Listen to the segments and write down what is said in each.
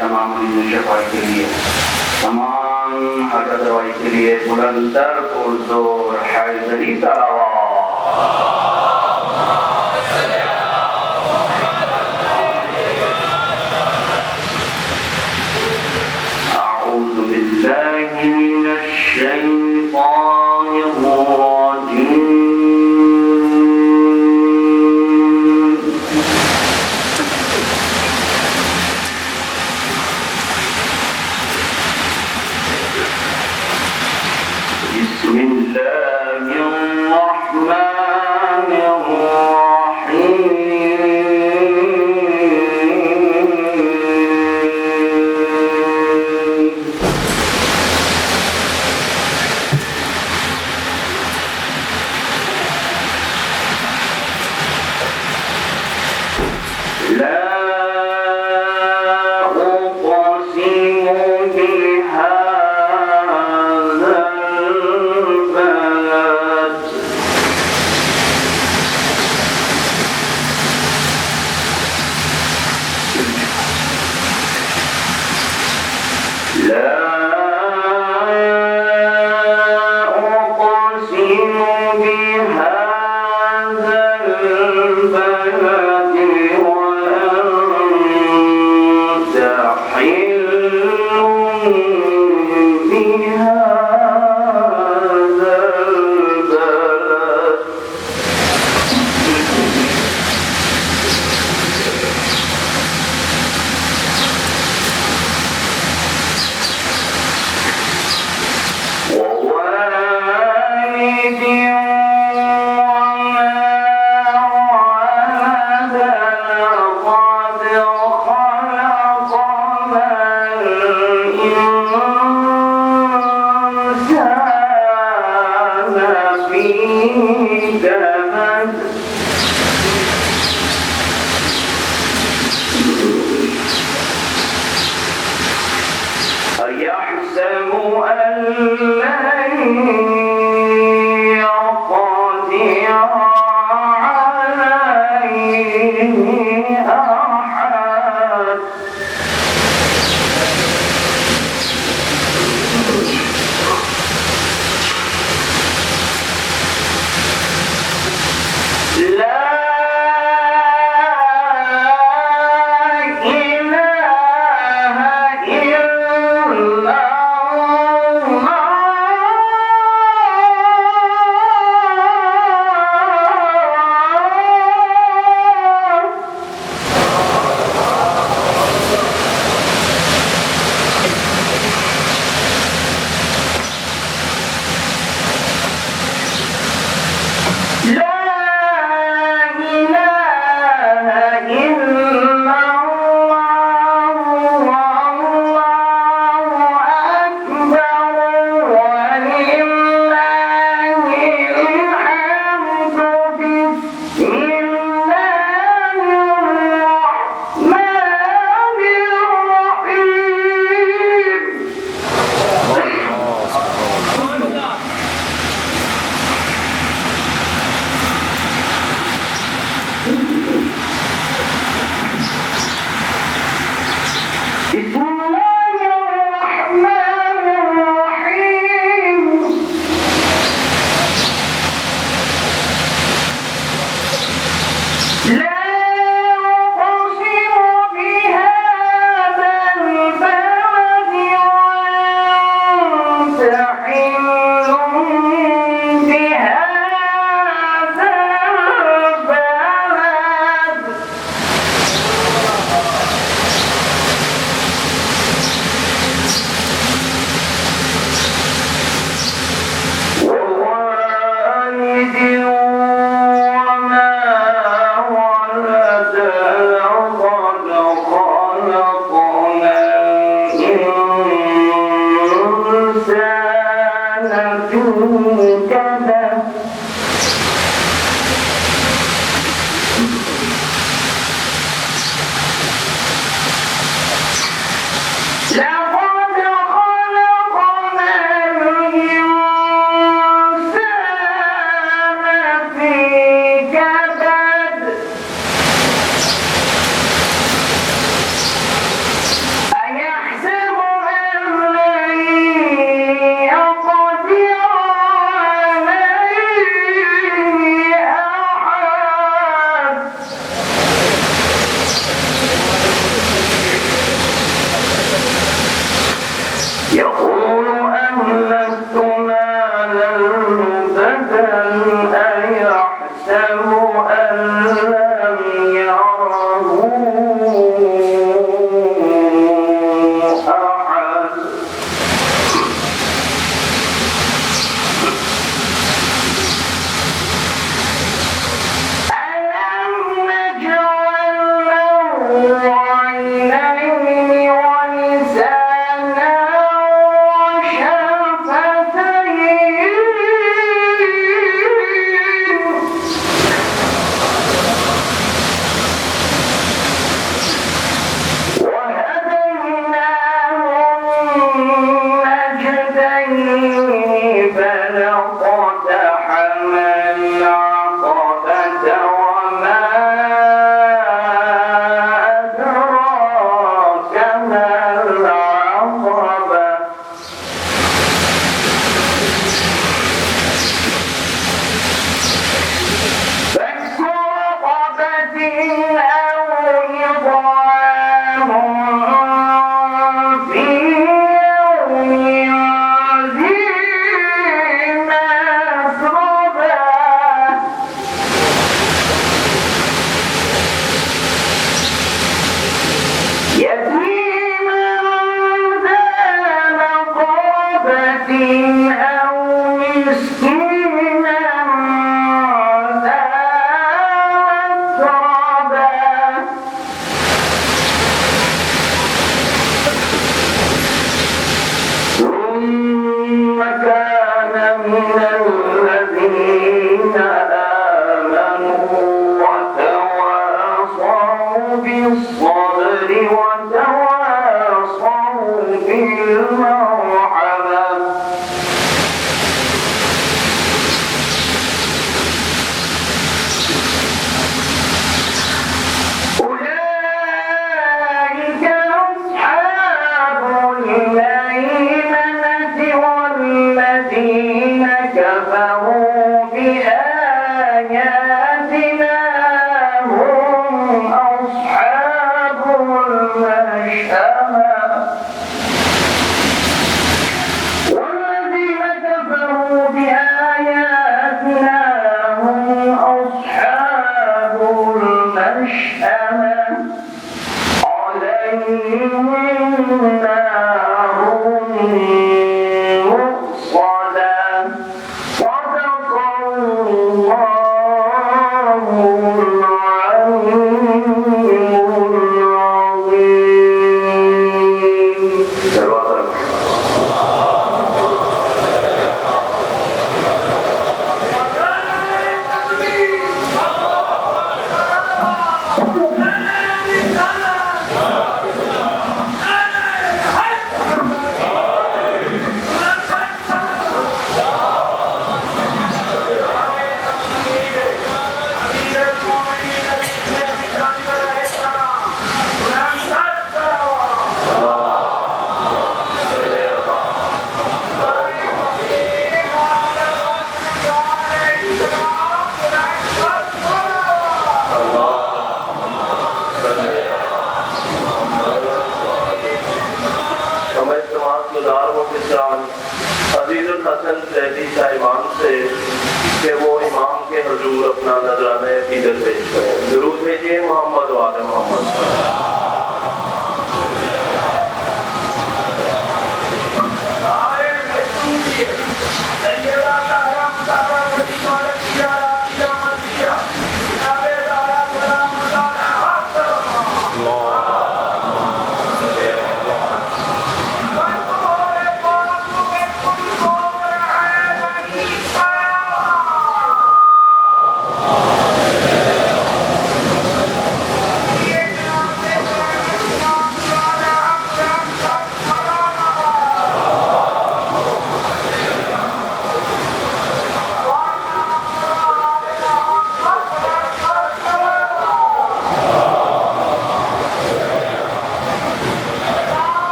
تمام مریضوں شفاعت کے لیے تمام حاجت روائی کے لیے بلند تر پرزور حیدری تلاوت أعوذ بالله من الشيطان الرجيم بسم الله الرحمن الرحيم لا أقسم بهذا البلد لا أقسم بهذا البلد وأنت حل بهذا البلد ووالد وما ولد لقد خلقنا الإنسان في كبد أيحسب أن لن يقدر عليه أحد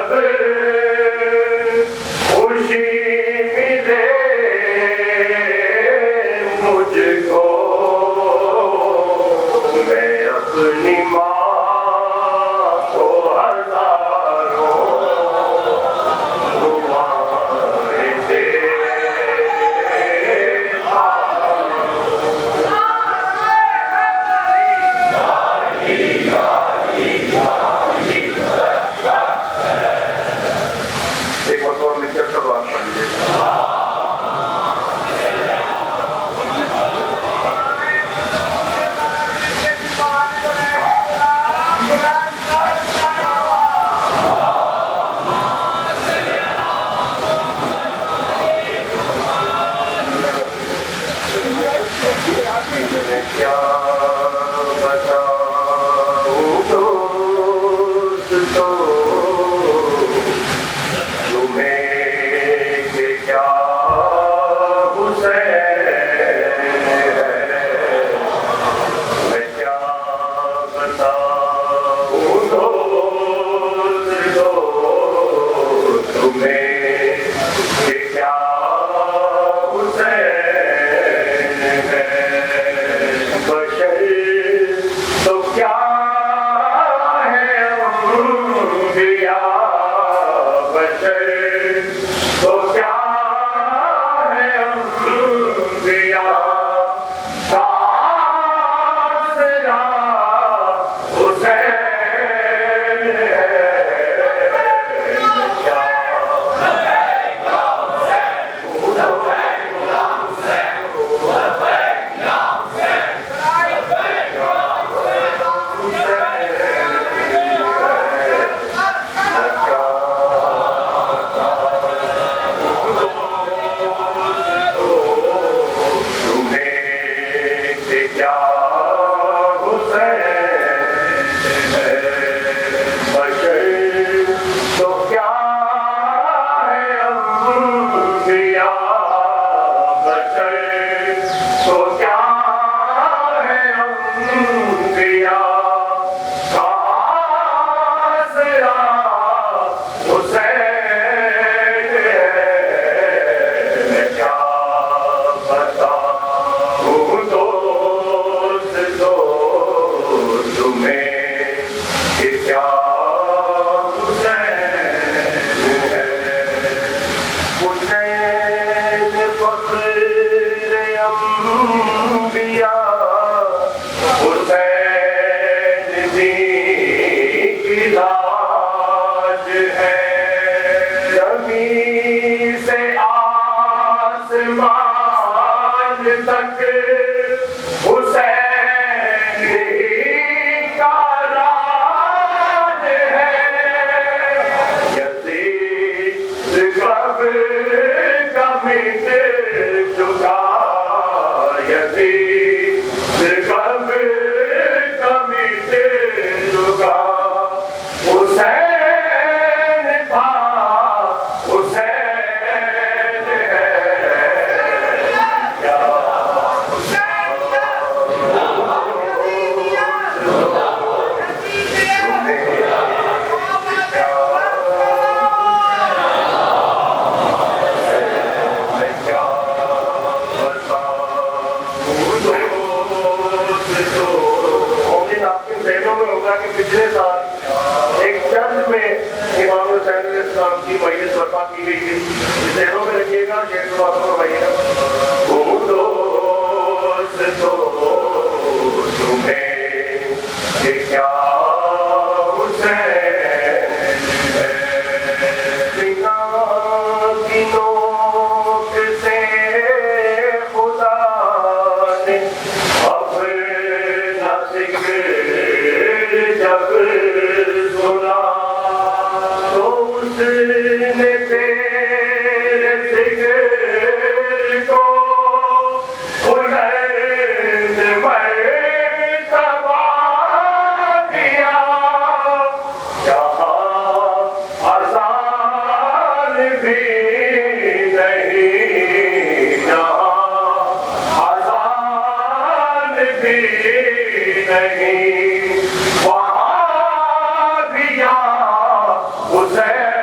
جب خوشی ملے مجھ کو میں اپنی ماں کو ہزاروں دعائیں دیتا ایک مرتبہ مل کر سب بات پڑھ لیجیے کیا بتاؤں دوست تو تمہیں کہ کیا حسین ہے میں کیا بتاؤں دوست تو تمہیں کہ کیا حسین ہے بشر تو کیا ہے انبیاء بشر تو کیا ہے انبیاء کا آسرا حسین ہے تک حسین کا راج ہے یزید کب مٹ چکا یزید کب مٹ چکا حسین تھا حسین ہے پچھلے سال ایک چرچ میں امام حسین علیہ السلام کی میت برپا کی گئی تھی ذہنوں میں رکھیے گا شیخ بات فرمائیے گا وہ دوست تو تمہیں کہ کیا حسین ہے بنا کی نوک سے خدا نے اپنا ذکر جب سنا تو اس نے تیرے ذکر کو بلند مرتبہ دیا جہاں اذان بھی نہیں جہاں اذان بھی نہیں وہاں بھی حسین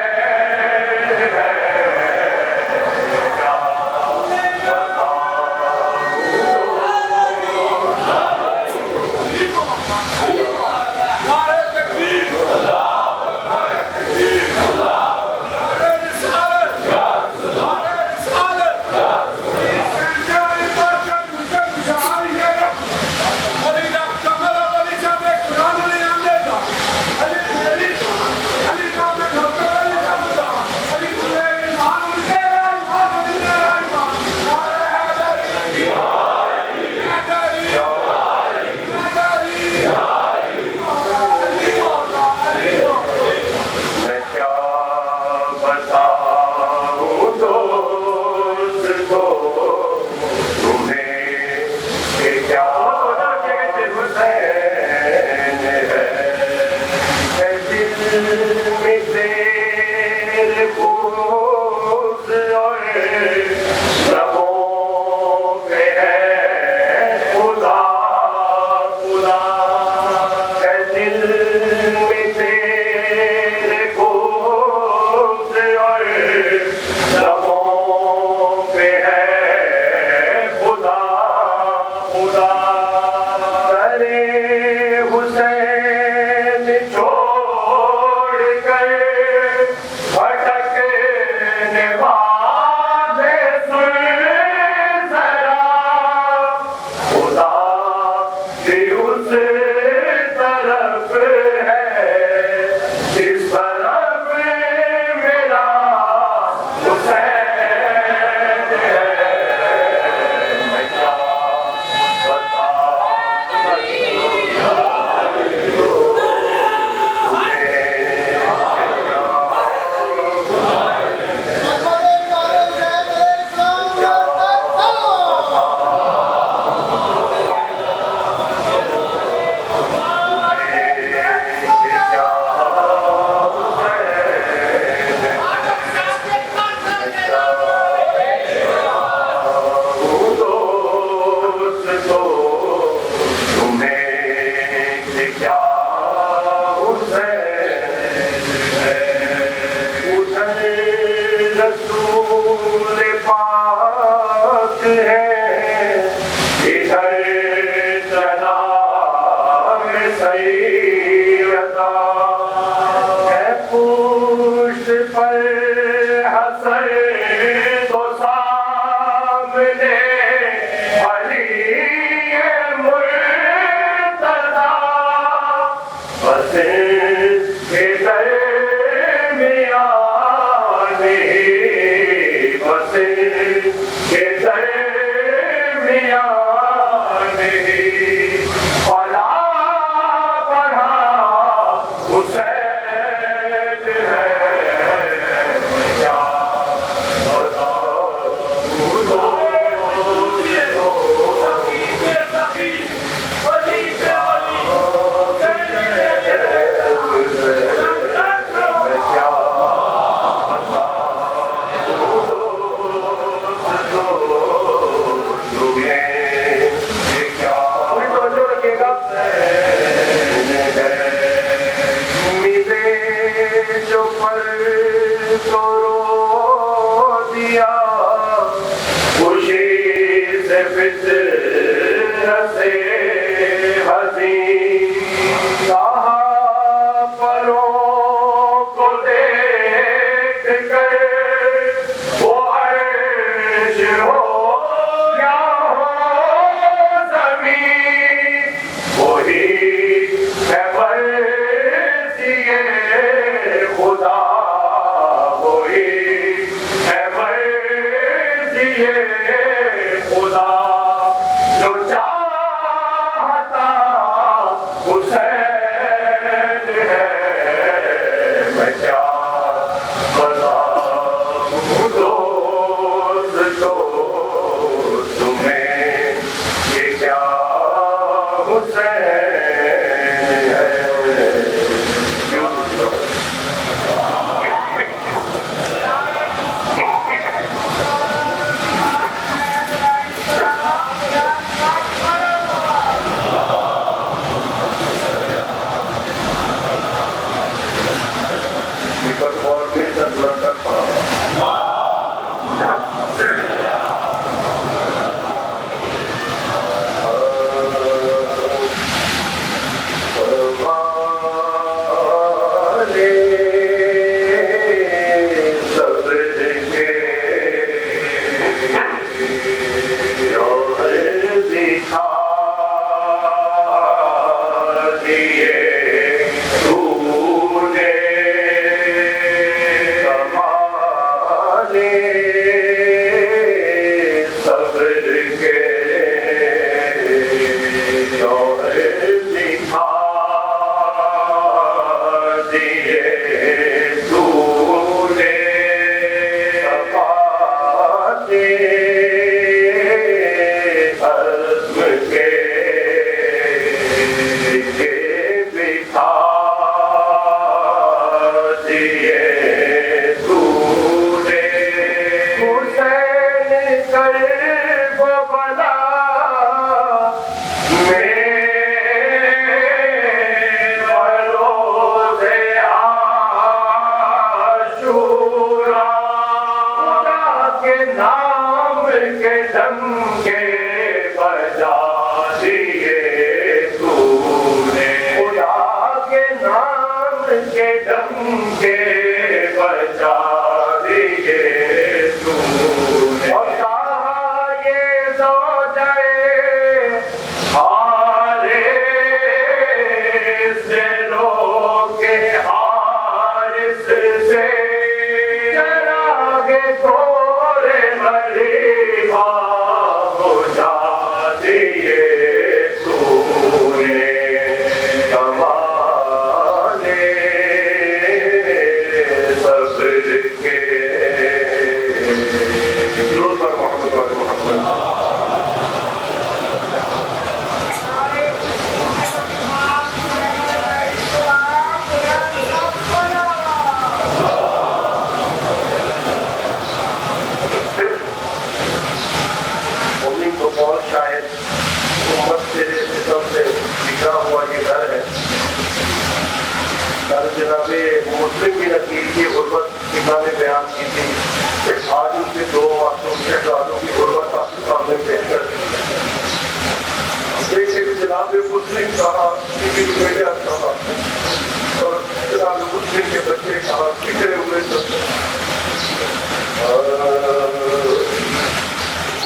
جناب مسلم صاحب وکیمیا صاحب اور جناب مسلم کے بچے صاحب بکھرے ہوئے سب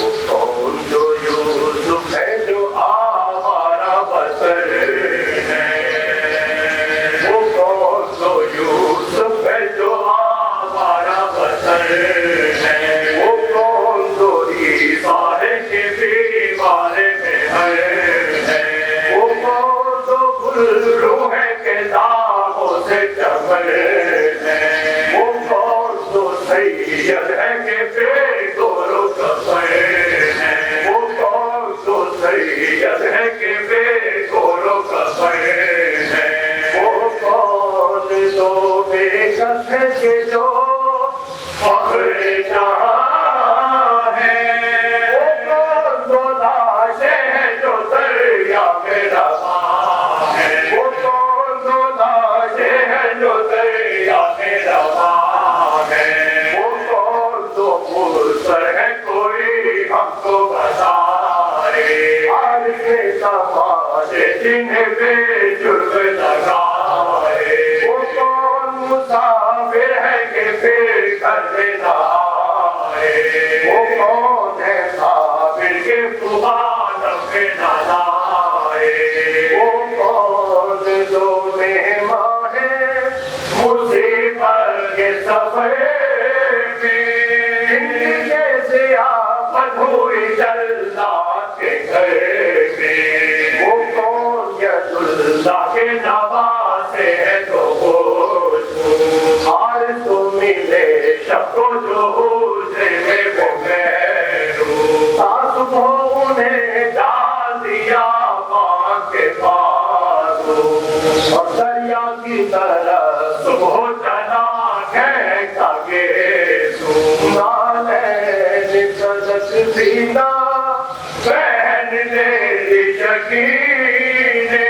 وہ کون جو یوسف ہے جو آوارہ بسر ہے وہ کون جو یوسف ہے جو آوارہ بسر ہے وہ کون جو عیسیٰ ہے کہ بیمار میں ہے وہ کون جو گلرو ہے کہ داغوں سے چمر ہے وہ کون جو سید ہے کہ بے گورو کفر ہے وہ کون جو سید ہے کہ بے گورو کفر ہے وہ کون جو بے کس ہے کہ جو فخر جہاں ہے وہ کون جو لاشیں ہے جو دریا میں رواں ہے وہ کون جو لاشیں ہے جو دریا میں رواں ہے وہ کون جو مرسل ہے کوئی ہم کو بتائے آج کے زمانے جنہیں بے جرم لگائے وہ کون مسافر ہے کہ پھر گھر میں نہ آئے وہ کون ہے صابر کے خوبان میں نہ لائے وہ کون جو مہمان ہے مصیبت کے سفر میں زندگی سے آفت ہوئی جلات کے گھر میں وہ کون ید اللہ کے نواسے ہے تو ہار تو ملے شب کو جو حجرے میں وہ محروم ساس کو انہیں ڈال دیا باغ کے پاس اور دریا کی طرح صبح چلا کہتا گیسو نالین صدق زینا بہن لے شکینے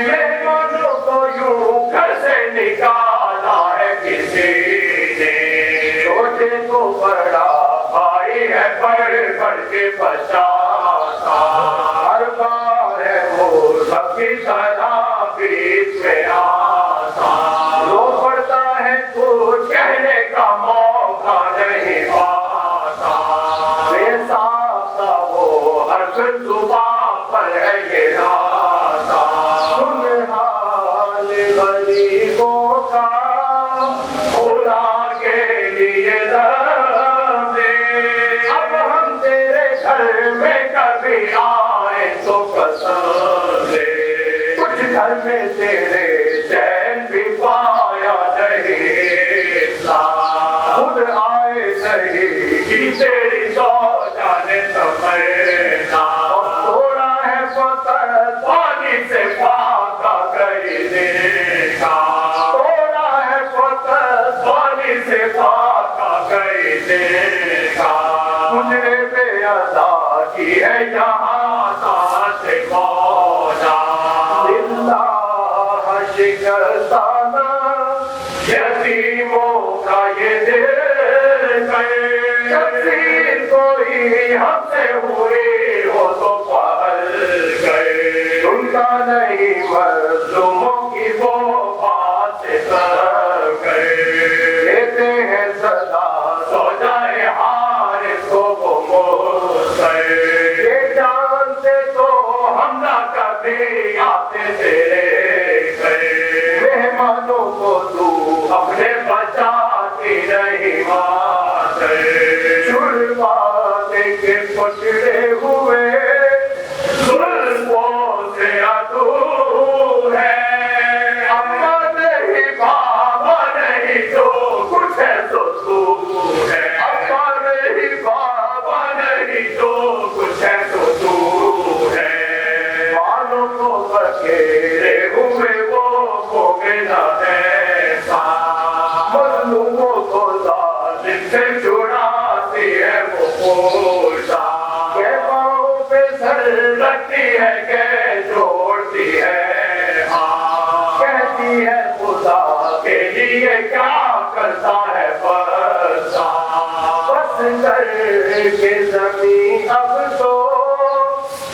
مہمانوں کو یوں گھر سے نکالا ہے کسی نے چھوٹے کو بڑا بھائی ہے بڑھ بڑھ کے بچاتا ہر بار ہے وہ سب کی طرح بیچ میں آتا رو پڑتا ہے کچھ کہنے کا موقع نہیں پاتا بے ساختہ وہ ہر زبان پر ہے یہ راتا سن حال غریبوں کا خدا کے لیے درد دے اب ہم تیرے گھر میں کبھی آئے تو قسم دے کچھ گھر میں تیرے چین بھی پایا نہیں خود آئے نہیں کہ تیری سو جانے سمجھنا تھوڑا ہے فقط پانی سے پاکا کئی دن کا تھوڑا ہے فقط پانی سے پاکا کئی دن کا مجھے بے ادا کی ہے یہاں ساتھ مولا اللہ شکستانہ یتیموں کا یہ دل تقسیم کوئی ہم سے ہوئی ہو تو پہل گئے سنتا نہیں مظلوموں کی وہ بات کر گئے لیتے ہیں صدا سو جائے حارث کو وہ مرسل یہ جانتے تو ہم نہ کبھی آتے تیرے گئے مہمانوں کو تو اپنے بچاتی نہیں ماتے چھڑوانے کے پکڑے ہوئے ظلموں سے عدو ہے اپنا نہیں بابا نہیں جو کچھ ہے تو تو ہے اپنا نہیں بابا نہیں جو کچھ ہے تو تو ہے والوں کو بکیرے ہوئے وہ مومنہ ایسا مظلوموں کو ظالم سے چھڑاتی ہے وہ پوشا کہ پاؤں پہ سر رکھتی ہے کہ جوڑتی ہے ہاں کہتی ہے خدا کے لیے کیا کرتا ہے بسا بس کر کے زمین اب تو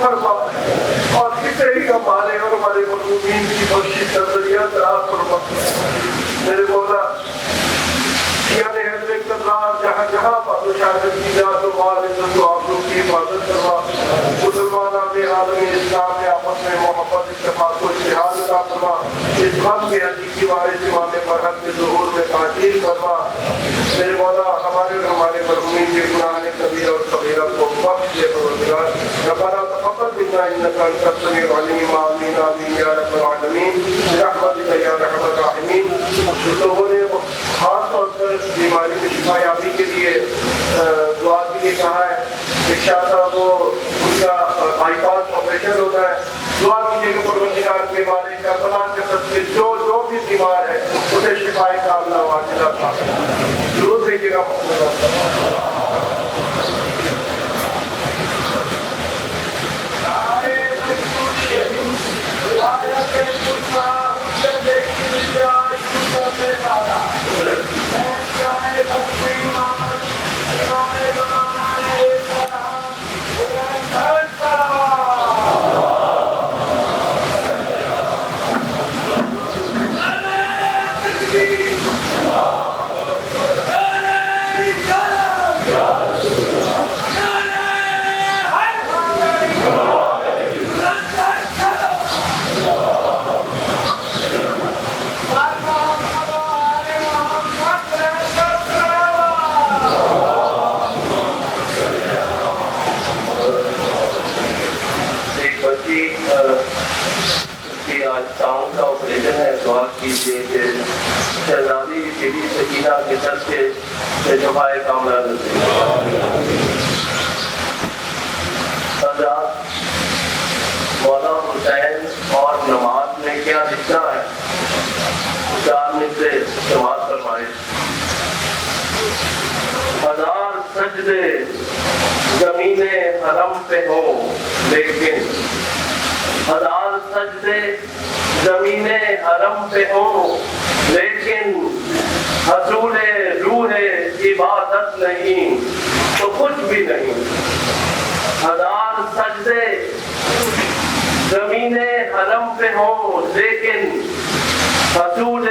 فرما اور کسی ہی ہمارے اور ہمارے مظلومین کی بخشش کا ذریعہ دراز فرما میرے مولا یعنی حضر اقتدار جہاں جہاں پر شہادت کی جات و مال عزت و آبرو کی حفاظت کروا مسلمانہ میں عالم اسلام میں آپس میں محبت اتفاق و اتحاد عطا فرما اس غم کے حقیقی وارث امام فرحت کے ظہور میں تعجیل فرما میرے مولا ہمارے اور ہمارے مرحومین کے گناہ کبیرہ اور صغیرہ کو بخش دے پروردگار ربنا تقبل منا انک انت السمیع العلیم آمین آمین یا رب العالمین برحمتک یا ارحم الراحمین لوگوں نے خاص طور پر بیماری میں شفا یابی کے لیے دعا کے لیے کہا ہے شاہ صاحب وہ ان کا بائی پاس آپریشن ہوتا ہے دعا کیجیے کہ پروردگار کے بارے کا سلام کے تصویر جو بھی بیمار ہے اسے شفا کاملہ واجلہ تھا ضرور دیکھیے گا شہزادی بیوی سکینہ کے سر سے شفائے کاملہ نصیب حضرات مولا حسین اور نماز میں کیا رشتہ ہے چار مصرے سماعت فرمائے ہزار سجدے زمین حرم پہ ہوں لیکن ہزار سجدے زمین حرم پہ ہوں لیکن حصول روح عبادت نہیں تو کچھ بھی نہیں ہزار سجدے زمین حرم پہ ہوں لیکن حصول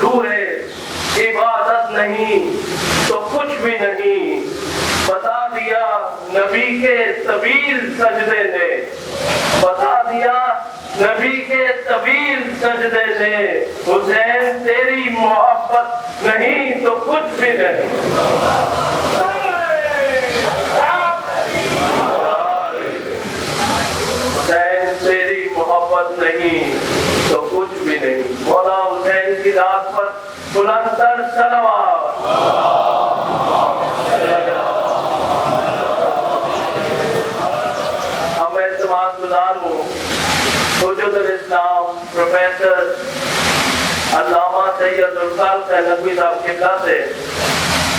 روح عبادت نہیں تو کچھ بھی نہیں بتا دیا نبی کے طویل سجدے نے بتا دیا نبی کے طویل سجدے نے حسین تیری محبت نہیں تو کچھ بھی نہیں حسین تیری محبت نہیں تو کچھ بھی نہیں مولا حسین کی رات پر بلندر صلوات ہم اعتماد گزار ہوں حجت الاسلام پروفیسر علامہ سید الخالق نقوی صاحب قبلہ سے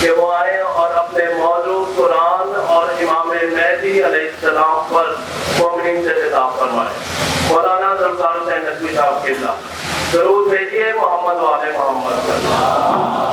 کہ وہ آئے اور اپنے موضوع قرآن اور امام مہدی علیہ السلام پر مومنین سے خطاب فرمائے مولانا ذوالفقار حسین نقوی صاحب قبلہ درود بھیجیے محمد والے محمد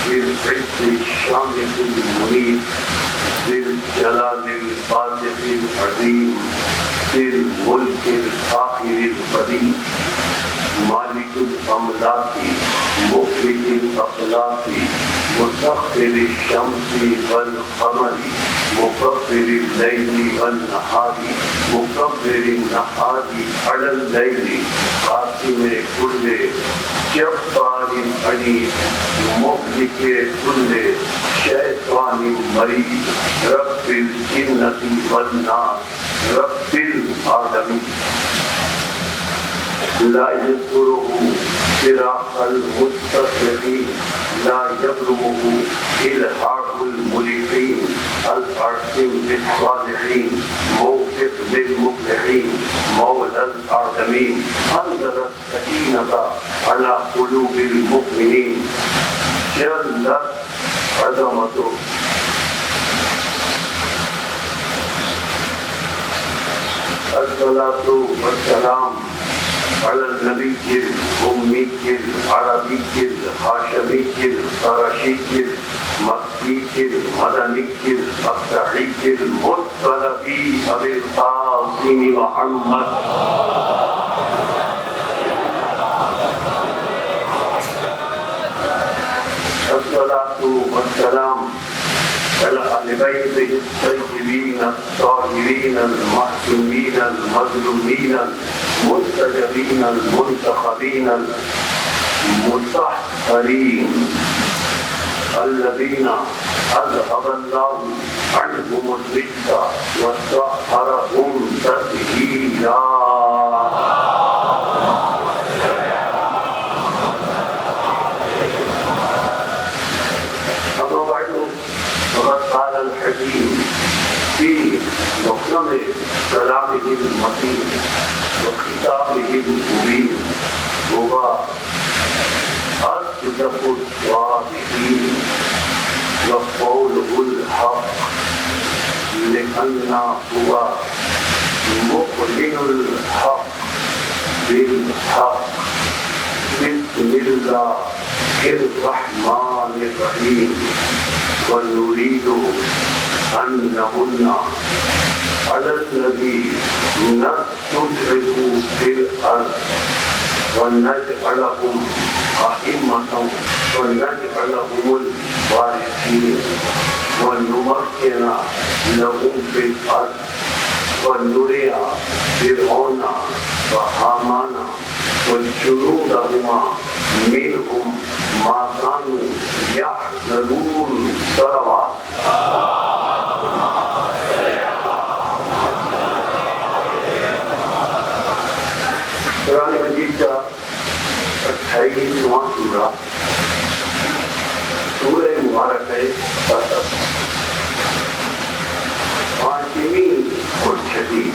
بالعز الشامخ المنيب ذي الجلال الباسط العظيم ذي الملك الفاخر القدير مالك الأملاك مخرج الأخلاق مسخر الشمس والقمر مكبر الليل والنهار مكبر النهار على الليل قاسم كل جبار عنيد مهلك كل شيطان مريد رب الجنة والناس رب العالمين لا يذكره فراق المستقيم لا يبلغه إلحاق الملحين الأرسم بالصالحين موفق للمفلحين مولى الأعظمين أنزل السكينة على قلوب المؤمنين جلت عظمته الصلاة والسلام على النبي الأمي العربي الهاشمي القرشي المكي المدني الأقطعي المطلبي أبي القاسم محمد الصلاة والسلام على أهل بيته الطيبين الطاهرين المعصومين المظلومين المستجبين المنتخبين المطهرين الذين أذهب الله عنهم الرجس وطهرهم تطهيرا. وقد قال الحكيم في محكم كلامه المتين وخطابه المبين هو أصدق الصادقين وقوله الحق لأن هو مخرج الحق بالحق. بسم الله الرحمن الرحيم. ونريد أن نمن على الذين نستضعف في الأرض ونجعلهم أئمة ونجعلهم الوارثين ونمكن لهم في الأرض ونري فرعون وهامان وجنودهما منهم ما كانوا يحذرون. صلوات. قرآن مجید کا 28واں سورہ سورہ مبارک ہے. 5ویں اور 6ویں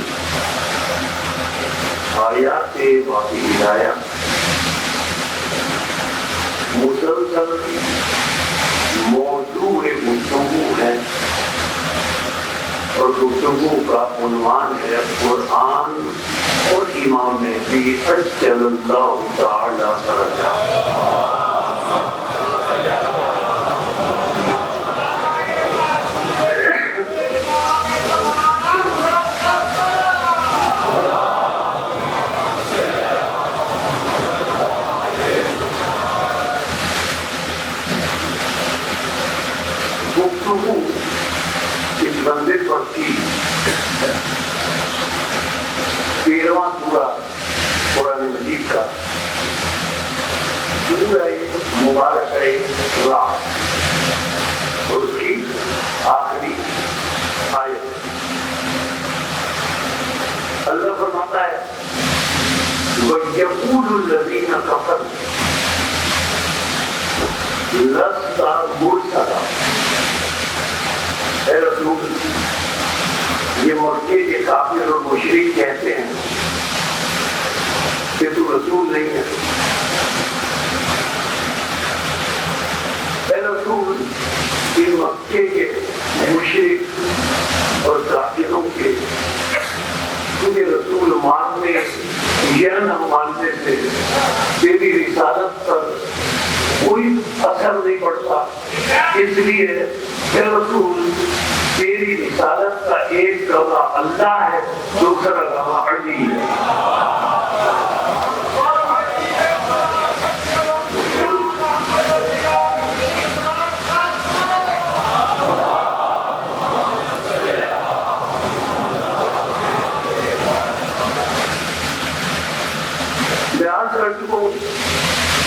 آیات باقی ہدایت مسلسل موضوع گفتگو ہے اور گفتگو کا عنوان ہے قرآن اور امام مہدی عجل اللہ تعالی فرجہ. اس بندے پر کی 13واں سورہ قرآن مجید کا سورہ مبارک ہے رات اور اس کی آخری آیت. اللہ فرماتا ہے وَيَقُولُ الَّذِينَ كَفَرُوا لَسْتَ مُرْسَلًا. اے رسول، یہ مکے کے کافر اور مشرک کہتے ہیں کہ تو رسول نہیں ہے. اے رسول، ان مکے کے مشرک اور کافروں کے تجھے رسول ماننے یا نہ ماننے سے تیری رسالت پر کوئی اثر نہیں پڑتا. اس لیے اے رسول تیری رسالت کا ایک گواہ اللہ ہے، دوسرا گواہ علی ہے۔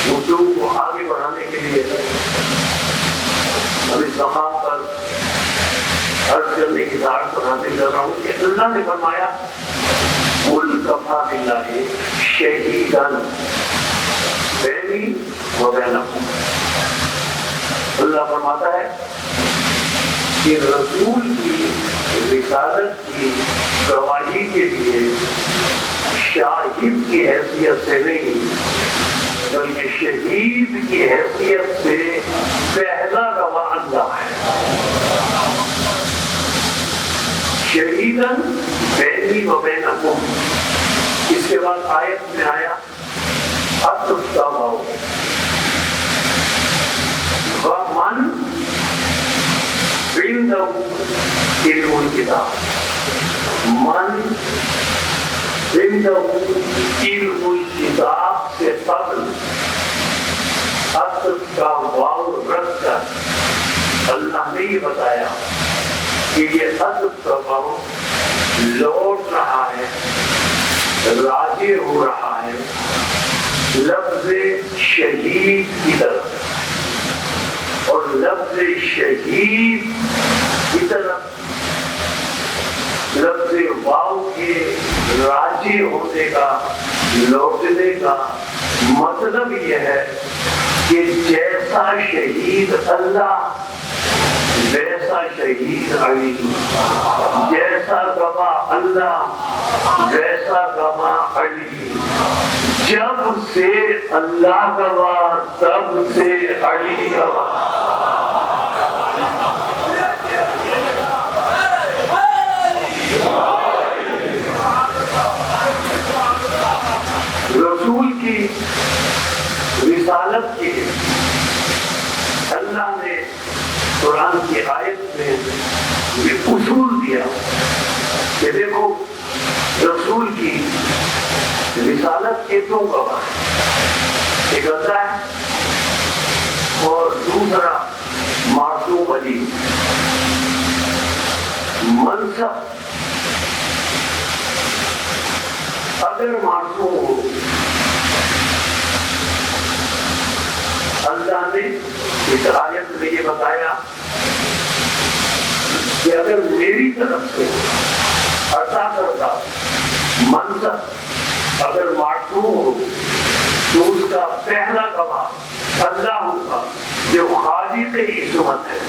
موضوع کو آگے بڑھانے کے لیے اب اس مقام پر عرض کرنے کی دعوت بناتے جا رہا ہوں کہ اللہ نے فرمایا قل کفیٰ باللہ شہیدا بینی و بینکم۔ اللہ فرماتا ہے کہ رسول کی رسالت کی گواہی کے لیے شاہد کی حیثیت سے نہیں بلکہ شہید کی حیثیت سے پہلا گواہ اللہ ہے۔ شہیداً بینی و بینکم، اس کے بعد آیت میں آیا اتقوا ومن عنده علم الکتاب، من عنده علم الکتاب سے قبل اتق کا واو رکھ کر اللہ نے یہ بتایا کہ یہ اتق کا واو لوٹ رہا ہے، راجع ہو رہا ہے لفظ شہید کی طرف، اور لفظ شہید کی طرف لفظ واو کے راجع ہونے کا، لوٹنے کا مطلب یہ ہے کہ جیسا شہید اللہ ویسا شہید علی، جیسا گواہ اللہ ویسا گواہ علی، جب سے اللہ گواہ تب سے علی گواہ۔ رسول کی رسالت کے اللہ نے قرآن کی آیت میں یہ اصول دیا کہ دیکھو رسول کی رسالت کے دو گواہ، ایک اللہ ہے اور دوسرا معصوم علی۔ منصب اگر معصوم ہو، اللہ نے اس آیت میں یہ بتایا کہ اگر میری طرف سے عطا کردہ منصب اگر معصوم ہو تو اس کا پہلا گواہ اللہ ہوگا جو خالق عصمت ہے۔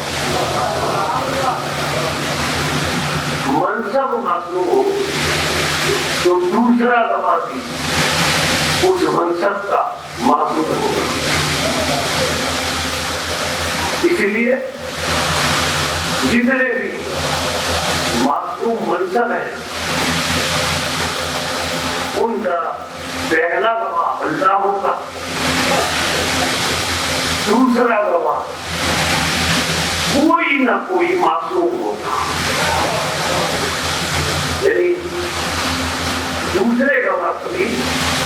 منصب معصوم ہو تو دوسرا گواہ بھی اس منصب کا معصوم ہوگا۔ اس لیے جتنے بھی معصوم منصب ہیں ان کا پہلا گواہ اللہ ہوگا، دوسرا گواہ کوئی نہ کوئی معصوم ہوگا، یعنی دوسرے گواہ کو بھی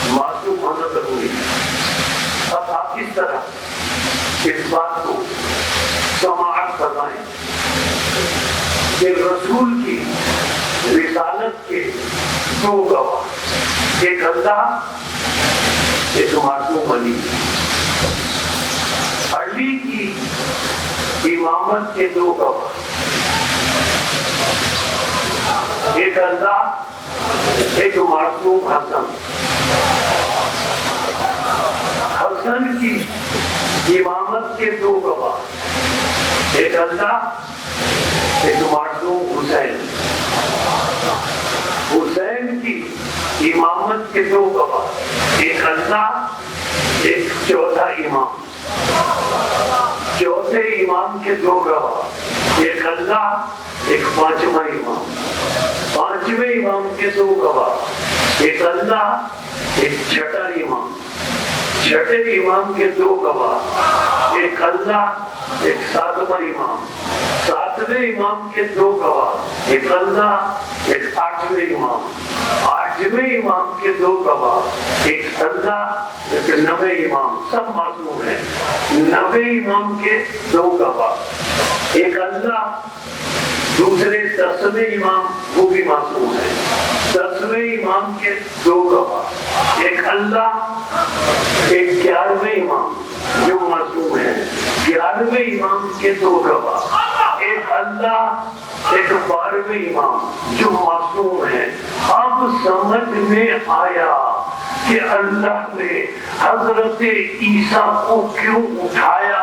معصوم ہونا ضروری ہے۔ اب آپ اس طرح اس بات کو سماعت فرمائیں کہ رسول کی رسالت کے دو گواہ، ایک اللہ ایک معصوم علی۔ علی کی امامت کے دو گواہ، ایک اللہ ایک معصوم حسن۔ حسن کی امامت کے دو گواہ، ایک اللہ ایک معصوم حسین۔ حسین کی امامت کے دو گواہ، ایک اللہ ایک چوتھا امام۔ چوتھے امام کے دو گواہ، ایک اللہ ایک پانچواں امام۔ پانچویں امام کے دو گواہ، ایک اللہ ایک چھٹا امام۔ چھٹے امام کے دو گواہ، ایک اللہ ایک ساتواں امام، ساتویں امام کے دو گواہ، ایک اللہ ایک آٹھویں امام، آٹھویں امام کے دو گواہ، ایک اللہ ایک نویں امام، سب معصوم ہیں۔ نویں امام کے دو گواہ، ایک اللہ، دوسرے 10ویں امام وہ بھی معصوم ہے۔ 10ویں امام کے دو گواہ، ایک اللہ ایک 11ویں امام جو معصوم ہے۔ 11ویں امام کے دو گواہ، ایک اللہ ایک 12ویں امام جو معصوم ہے۔ اب سمجھ میں آیا کہ اللہ نے حضرت عیسیٰ کو کیوں اٹھایا۔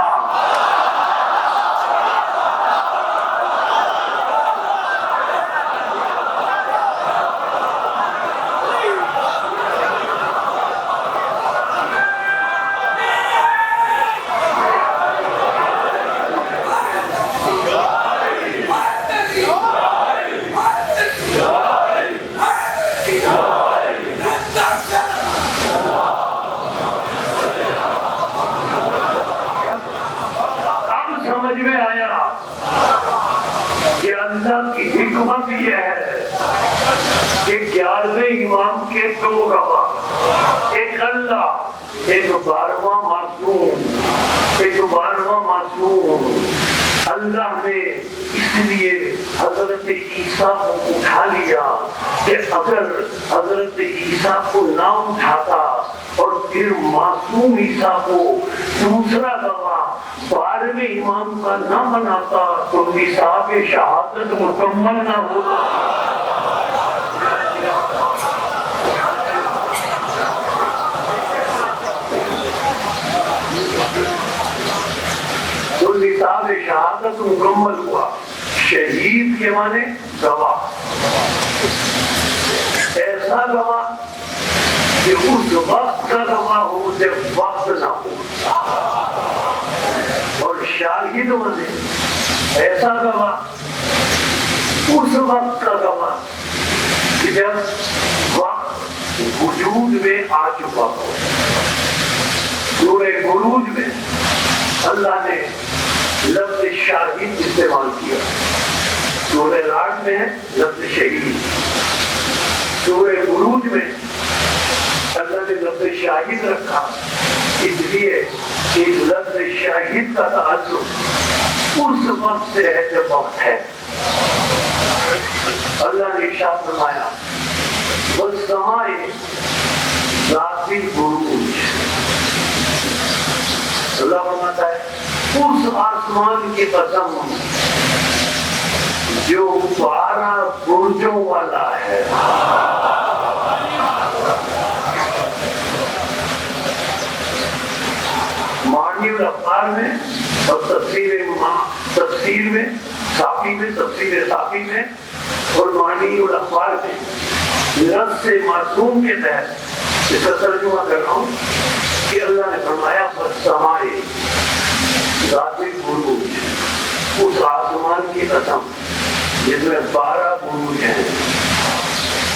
حکمت یہ ہے کہ 11ویں امام کے دو گواہ، ایک اللہ ایک 12واں معصوم، ایک 12واں معصوم۔ اللہ نے اس لیے حضرت عیسیٰ کو اٹھا لیا کہ اگر حضرت عیسیٰ کو نہ اٹھاتا اور پھر معصوم عیسیٰ کو دوسرا گواہ 12ویں امام کا نہ بناتا تو نصاب شہادت مکمل نہ ہوتا۔ تو نصاب شہادت مکمل ہوا۔ شہید کے معنی گواہ، ایسا گواہ کہ اس وقت کا گواہ ہو اسے وقت نہ ہو، اور شاہد مانے ایسا گواہ اس وقت کا گواہ کہ جب وقت وجود میں آ چکا ہو۔ سورہ بروج میں اللہ نے لفظ شاہد استعمال کیا، سورہ راڈ میں ہے لفظ شہید، سورہ بروج میں اللہ نے لفظ شاہد رکھا، اس لیے کہ لفظ شاہد کا تعلق اس وقت سے ہے جب وقت ہے۔ اللہ نے ارشاد فرمایا والسماء ذات البروج، اللہ فرماتا ہے اس آسمان کی قسم جو 12 برجوں والا ہے۔ معنی الافکار میں اور تفسیر میں صافی میں، تفسیر صافی میں اور معنی الافکار میں لفظ معصوم کے تحت اس کا ترجمہ کر رہا ہوں کہ اللہ نے فرمایا والسماء ذات البروج، اس آسمان کی قسم جس میں 12 بروج ہیں۔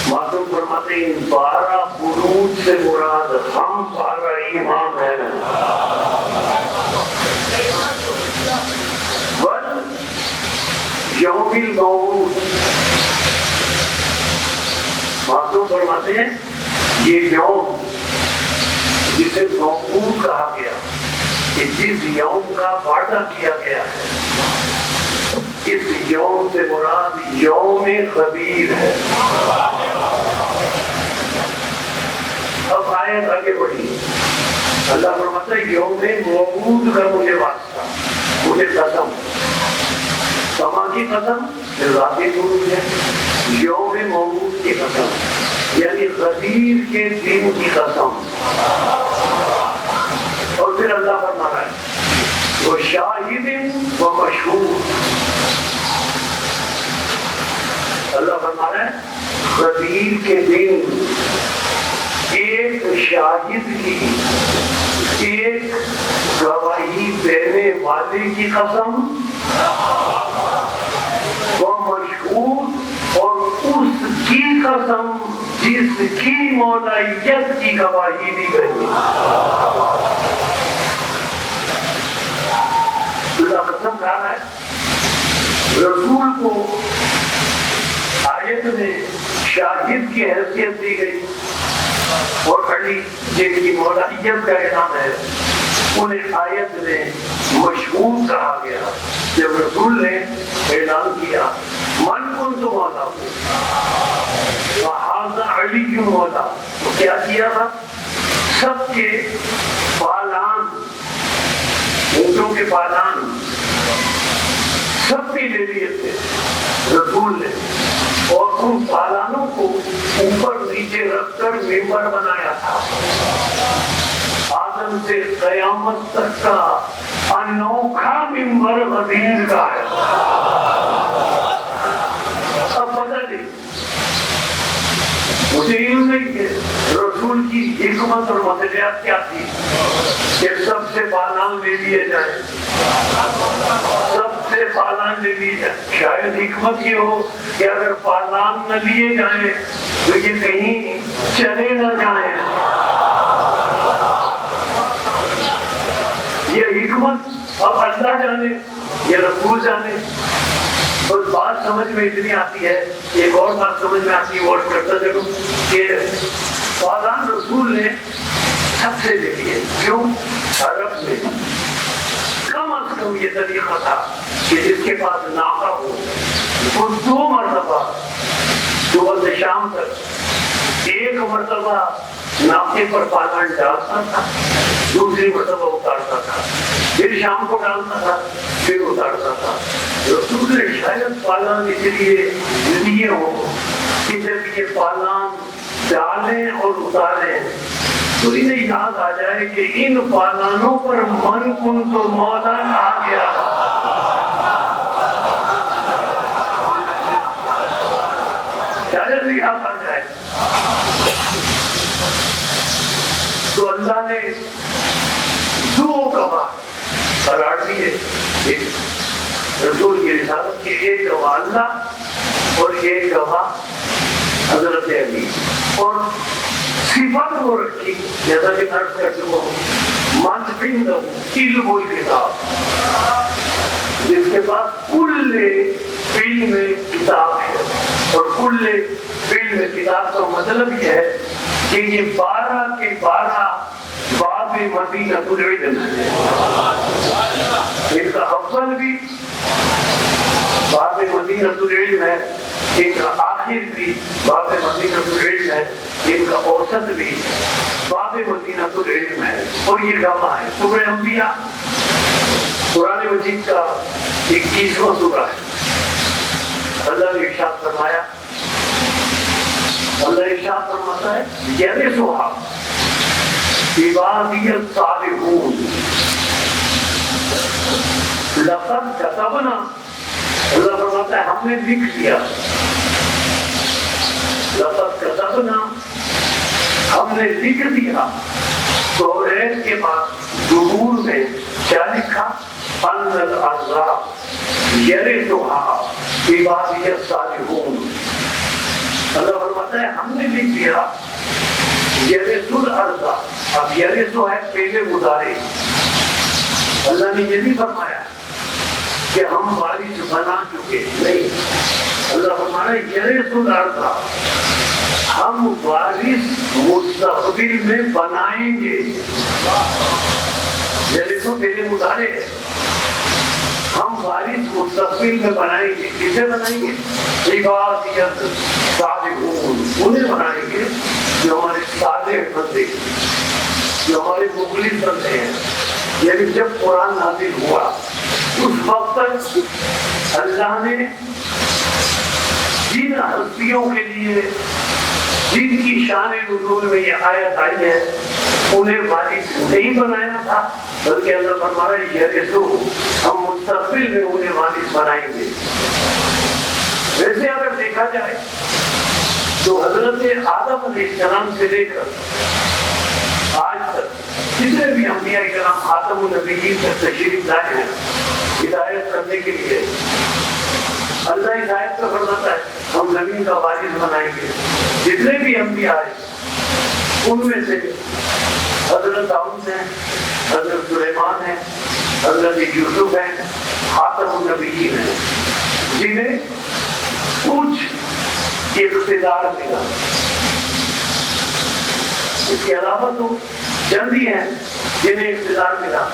معصوم فرماتے ہیں ان 12 بروج سے مراد ہم 12 امام ہیں۔ یوم الموعود، معصوم فرماتے ہیں یہ یوم جسے موعود کہا گیا کہ جس یوم کا وعدہ کیا گیا ہے، اس یوم سے مراد یوم خبیر ہے۔ اب آیت آگے بڑھی، اللہ فرماتا ہے یوم موعود کا مجھے واسطہ، مجھے قسم، سما کی قسم ذاتی بروج ہے، یوم موعود کی قسم یعنی غدیر کے دن کی قسم۔ اور پھر اللہ فرما رہا ہے وہ شاہد و مشہود، اللہ فرما رہا ہے غدیر کے دن ایک شاہد کی، ایک گواہی دینے والے کی قسم، وہ مشہود اور اس کی قسم جس کی مولائیت کی گواہی دی گئی. اللہ قسم کھا رہا ہے رسول کو آیت میں شاہد کی حیثیت دی گئی اور علی جن کی مولائیت کا اعلان ہے انہیں آیت میں مشہور کہا گیا. جب رسول نے اعلان کیا من کنت مولا وہذا علی کی مولا تو کیا کیا تھا؟ سب کے پالان اونٹوں کے پالان سب کے لے لیے تھے رسول نے اور ان پالانوں کو اوپر نیچے رکھ کر ممبر بنایا تھا. آدم سے قیامت تک کا انوکھا ممبر غدیر کا ہے. اب پتہ نہیں مجھے علم نہیں کہ رسول کی حکمت اور مصلحت کیا تھی کہ سب سے پالان لے لیے جائیں, سب سے پالان لے لیے جائیں. شاید حکمت یہ ہو کہ اگر پالان نہ لیے جائیں تو یہ کہیں چلے نہ جائیں. یہ حکمت اب اللہ جانے یہ رسول جانے. اور بات سمجھ میں اتنی آتی ہے, ایک اور بات سمجھ میں آتی ہے اور کرتا چلوں کہ پالان رسول نے سب سے لے لیے. کیوں؟ عرب میں کم از کم یہ طریقہ تھا کہ جس کے پاس ناقہ ہو وہ 2 مرتبہ صبح سے شام تک 1 مرتبہ ناقے پر پالان ڈالتا تھا, دوسری مرتبہ اتارتا تھا, پھر شام کو ڈالتا تھا, پھر اتارتا تھا. رسول نے شاید پالان اس لیے ہو کہ جب یہ پالان ڈالیں اور اتاریں تو انہیں یاد آ جائے کہ ان پالانوں پر من کن تو مولا آ گیا. شاید یاد آ جائے تو اللہ نے 2 گواہ قرار دیے. ایک رسول کی رسالت کے ایک گواہ اللہ اور ایک گواہ حضرت علی, اور صفت وہ رکھی جیسا کہ عرض کر چکا ہوں من عنده علم الکتاب, جس کے پاس کل علم کتاب ہے. اور کل علم کتاب کا مطلب یہ ہے کہ یہ 12 کے 12 باب مدینہ العلم ہے. ان کا افضل بھی باب مدینہ العلم ہے, ان کا آخر بھی باب مدینہ العلم ہے, ان کا اوسط بھی باب مدینہ العلم ہے. اور یہ گواہ ہے. سورہ انبیاء قرآن مجید کا 21واں سورہ ہے. اللہ نے ارشاد فرمایا, اللہ ارشاد فرماتا ہے یرثھا عبادی الصالحون لقد كتبنا. اللہ فرماتا ہے ہم نے لکھ دیا. لقد كتبنا ہم نے لکھ دیا توریت کے بعد زبور میں کیا لکھا؟ ان الارض یرثھا عبادی الصالحون. اللہ فرماتا ہے ہم نے لکھ دیا یرث الارض. اب یرث ہے پہلے مضارع. اللہ نے یہ نہیں فرمایا کہ ہم وارث بنا چکے, نہیں. اللہ فرمانا یرث الارض, ہم وارث مستقبل میں بنائیں گے. یرث پہلے مضارع ہے, ہم وارث مستقبل میں بنائیں گے. کسے بنائیں گے؟ عبادیت صالحون, انہیں بنائیں گے جو ہمارے صالح بندے, جو ہمارے مخلص بندے ہیں. یعنی جب قرآن نازل ہوا اس وقت تک اللہ نے جن ہستیوں کے لیے جن کی شان نزول میں یہ آیت آئی ہے انہیں وارث نہیں بنایا تھا, بلکہ اللہ فرما رہا ہے یرثو, ہم مستقبل میں انہیں وارث بنائیں گے. ویسے اگر دیکھا جائے تو حضرت آدم علیہ السلام سے لے کر آج تک جتنے بھی انبیاء کرام خاتم النبیین سے تشریف لائے ہیں ہدایت کرنے کے لیے, اللہ ہدایت کا فرماتا ہے ہم زمین کا وارث بنائیں گے. جتنے بھی انبیاء آئے ان میں سے حضرت داؤد ہیں، حضرت سلیمان ہیں، حضرت یوسف ہیں، خاتم النبیین ہیں، جنہیں کچھ اقتدار ملا. اس کے علاوہ تو چند ہی ہیں جنہیں اقتدار ملا.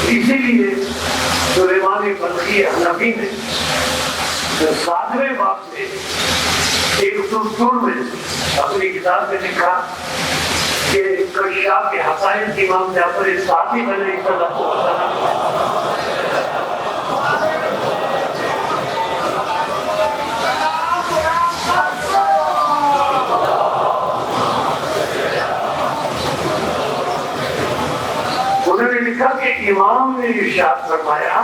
اسی لیے سلیمان بلخی حنفی نے 7ویں باب میں 100 میں اپنی کتاب میں لکھا کہ کشاف کے حقائق امام جعفر صادق علیہ السلام انہوں نے لکھا کہ امام نے ارشاد فرمایا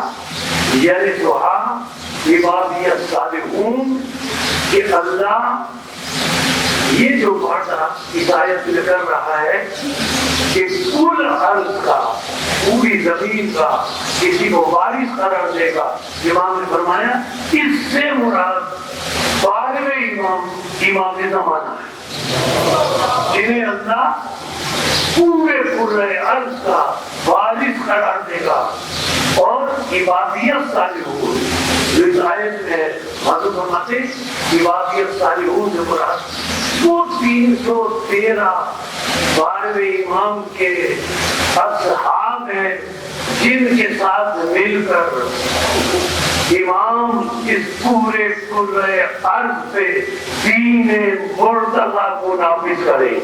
یرثھا عبادی الصالحون کہ اللہ یہ جو وعدہ ہدایت کر رہا ہے کہ کل ارض کا، پوری زمین کا کسی کو وارث قرار دے گا. امام نے فرمایا اس سے مراد 12ویں امام زمانہ ہے جنہیں اللہ پورے ارض کا وارث قرار دے گا. اور عبادیت صالحون جو اس آیت میں معلوم فرماتے عبادیت صالحون سے مراد وہ 313 12ویں امام کے اصحاب ہیں جن کے ساتھ مل کر امام اس پورے ارض پہ دین مرتضیٰ کو نافذ کرے.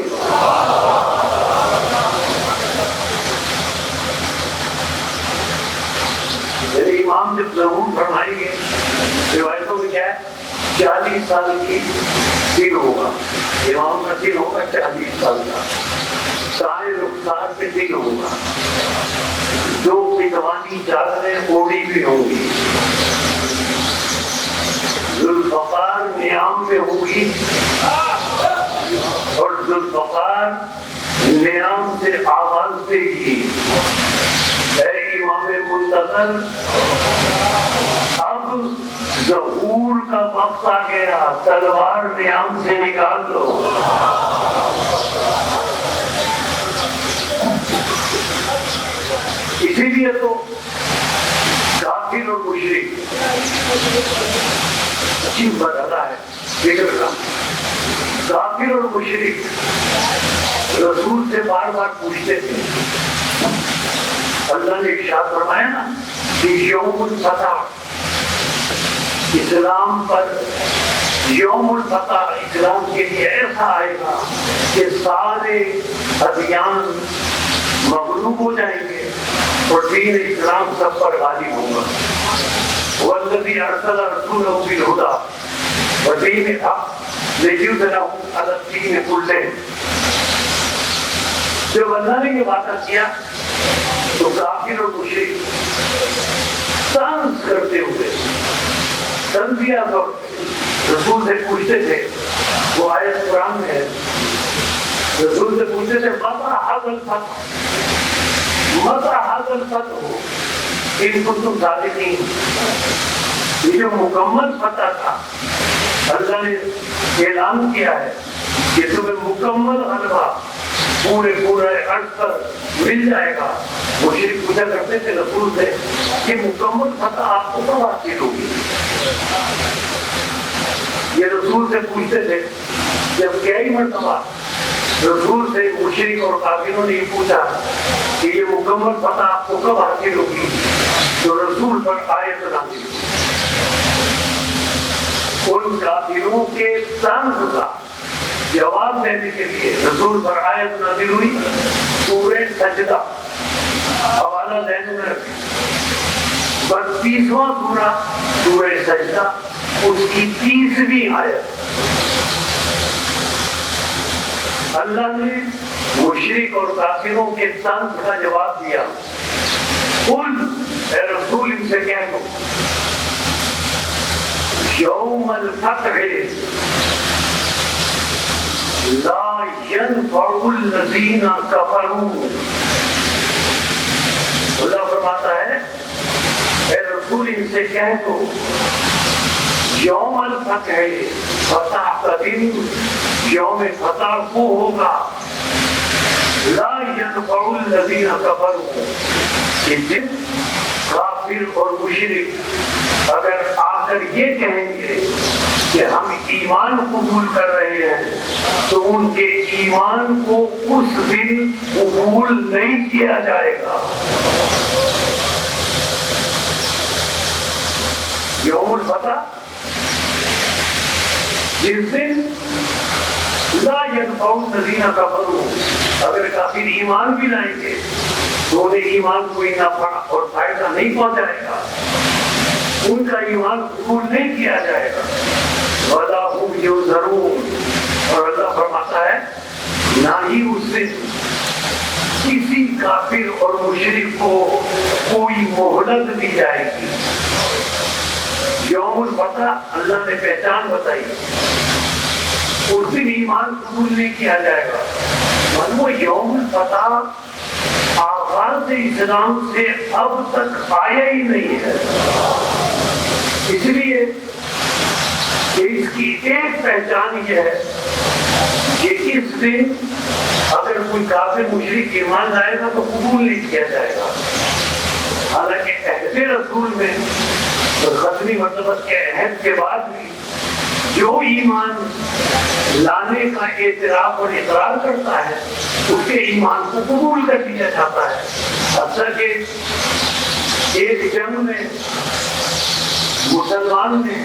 امام جب ضرور فرمائیں گے روایتوں میں کیا ہے 40 سال کی دن ہوگا. امام کا دن ہوگا 40 سال کا. سارے رخسار پہ دن ہوگا. جو بدوانی چادریں اوڑی بھی ہوں گی. ذوالفقار نیام میں ہوگی اور ذوالفقار نیام سے آواز دے گی اے امام منتظر اب ظہور کا وقت آ گیا، تلوار نیام سے نکال دو. اسی لیے تو کافر اور مشرک عجیب بدلا ہے. فکر کا کافر اور مشرک رسول سے بار بار پوچھتے تھے. اللہ نے ارشاد فرمایا نا کہ یوم الفتح اسلام پر، یوم الفتح اسلام کے لیے ایسا آئے گا کہ سارے ادیان مغلوب ہو جائیں گے اور دین اسلام سب پر غالب ہوگا. والذی ارسل رسولہ بالہدی ودین الحق لیظہرہ علی الدین کلہ. جب اللہ نے یہ وعدہ کیا تو کافر اور مشرک طنز کرتے ہوئے تنزیہ رسول سے پوچھتے تھے. وہ آیت قرآن میں ہے. رسول سے پوچھتے تھے متى هذا الفتح، متى هذا الفتح ان کنتم صادقین. یہ جو مکمل فتح تھا اللہ نے اعلان کیا ہے کہ تمہیں مکمل غلبہ پورے ارض پر مل جائے گا. مشرک پوچھا کرتے تھے رسول سے کہ مکمل فتح آپ کو کب حاصل ہوگی. یہ رسول سے پوچھتے تھے. جب کئی مرتبہ رسول سے مشرک اور کافروں نے یہ پوچھا کہ یہ مکمل فتح آپ کو کب حاصل ہوگی تو رسول پر آیت نازل ہوئی. ان کافروں کے طنز کا جواب دینے کے لیے رسول پر آیت نازل ہوئی. سورہ سجدہ حوالہ ذہن میں رکھیں. 32واں سورہ سورہ سجدہ اس کی 30ویں آیت. اللہ نے مشرک اور کافروں کے طنز کا جواب دیا. قل اے رسول ان سے کہہ دو یوم الفتح لا ينفع الذین کفروا. اللہ فرماتا ہے اے رسول ان سے کہہ دو یوم الفتح، فتح کا دن یوم فتح کو ہوگا. لا ينفع الذین کفروا، کہ جن کافر اور مشرک اگر آ کر یہ کہیں گے کہ ہم ایمان قبول کر رہے ہیں تو ان کے ایمان کو اس دن قبول نہیں کیا جائے گا. یوم الفتح، جس دن لا ينفع الذین کفروا، اگر کافر ایمان بھی لائیں گے تو انہیں ایمان کوئی نفع اور فائدہ نہیں پہنچائے گا، ان کا ایمان قبول نہیں کیا جائے گا. وَلَا هُمْ يُنظَرُونَ، اور اللہ فرماتا ہے نہ ہی اس دن کسی کافر اور مشرک کو کوئی مہلت دی جائے گی. یوم الفتح اللہ نے پہچان بتائی، اس دن ایمان قبول نہیں کیا جائے گا. وہ یوم الفتح آغاز اسلام سے اب تک آیا ہی نہیں ہے، اس لیے اس کی ایک پہچان یہ ہے کہ اس دن اگر کوئی کافر مشرک ایمان لائے گا تو قبول نہیں کیا جائے گا. حالانکہ عہد رسول میں ختمی مرتبہ کے عہد کے بعد بھی جو ایمان لانے کا اعتراف اور اقرار کرتا ہے اس کے ایمان کو قبول کر دیا جاتا ہے. حتیٰ کہ ایک جنگ میں مسلمان نے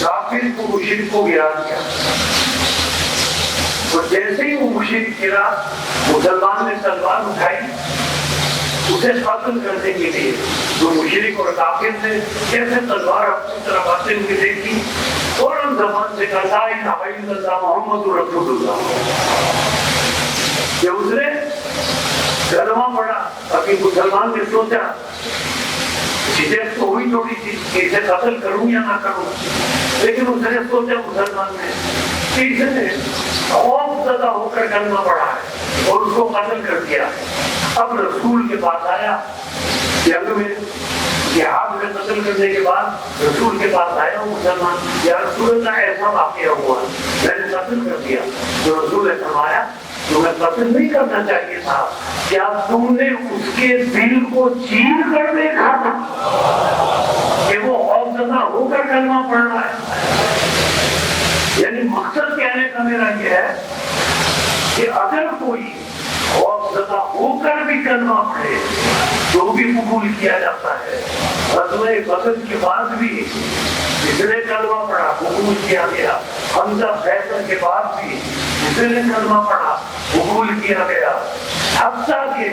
کافر کو مشرک کو گرا دیا، اور جیسے ہی وہ مشرک گرا مسلمان نے تلوار اٹھائی اسے قتل کرنے کے لیے. جو مشرک اور کافر تھے کیسے تلوار اپنی طرف آتے ہوئے دیکھی، فوراً زبان سے کہا لا الہ الا اللہ محمد رسول اللہ. جب اس نے کلمہ پڑھا ابھی مسلمان نے سوچا جھجک تو ہوئی تھوڑی سی کہ اسے قتل کروں یا نہ کروں، لیکن اس نے سوچا مسلمان نے کہ اس نے خوف زدہ ہو کر کلمہ پڑھا ہے اور اس کو قتل کر دیا. اب رسول کے پاس آیا، جنگ میں جہاد میں قتل کرنے کے بعد رسول کے پاس آیا مسلمان، یا رسول اللہ ایسا واقعہ ہوا میں نے قتل کر دیا. تو رسول نے فرمایا تمہیں قتل نہیں کرنا چاہیے تھا، کیا تم نے اس کے دل کو چیر کر دیکھا تھا کہ وہ خوفزدہ ہو کر کلمہ پڑھ رہا ہے. یعنی مقصد کہنے کا میرا یہ ہے کہ اگر کوئی خوفزدہ ہو کر بھی کلمہ پڑھے تو بھی قبول کیا جاتا ہے. غزوہ بدر کے بعد بھی جس نے کلمہ پڑھا قبول کیا گیا. حمزہ فیصل کے بعد بھی جس نے کلمہ پڑھا قبول کیا گیا. حتیٰ کہ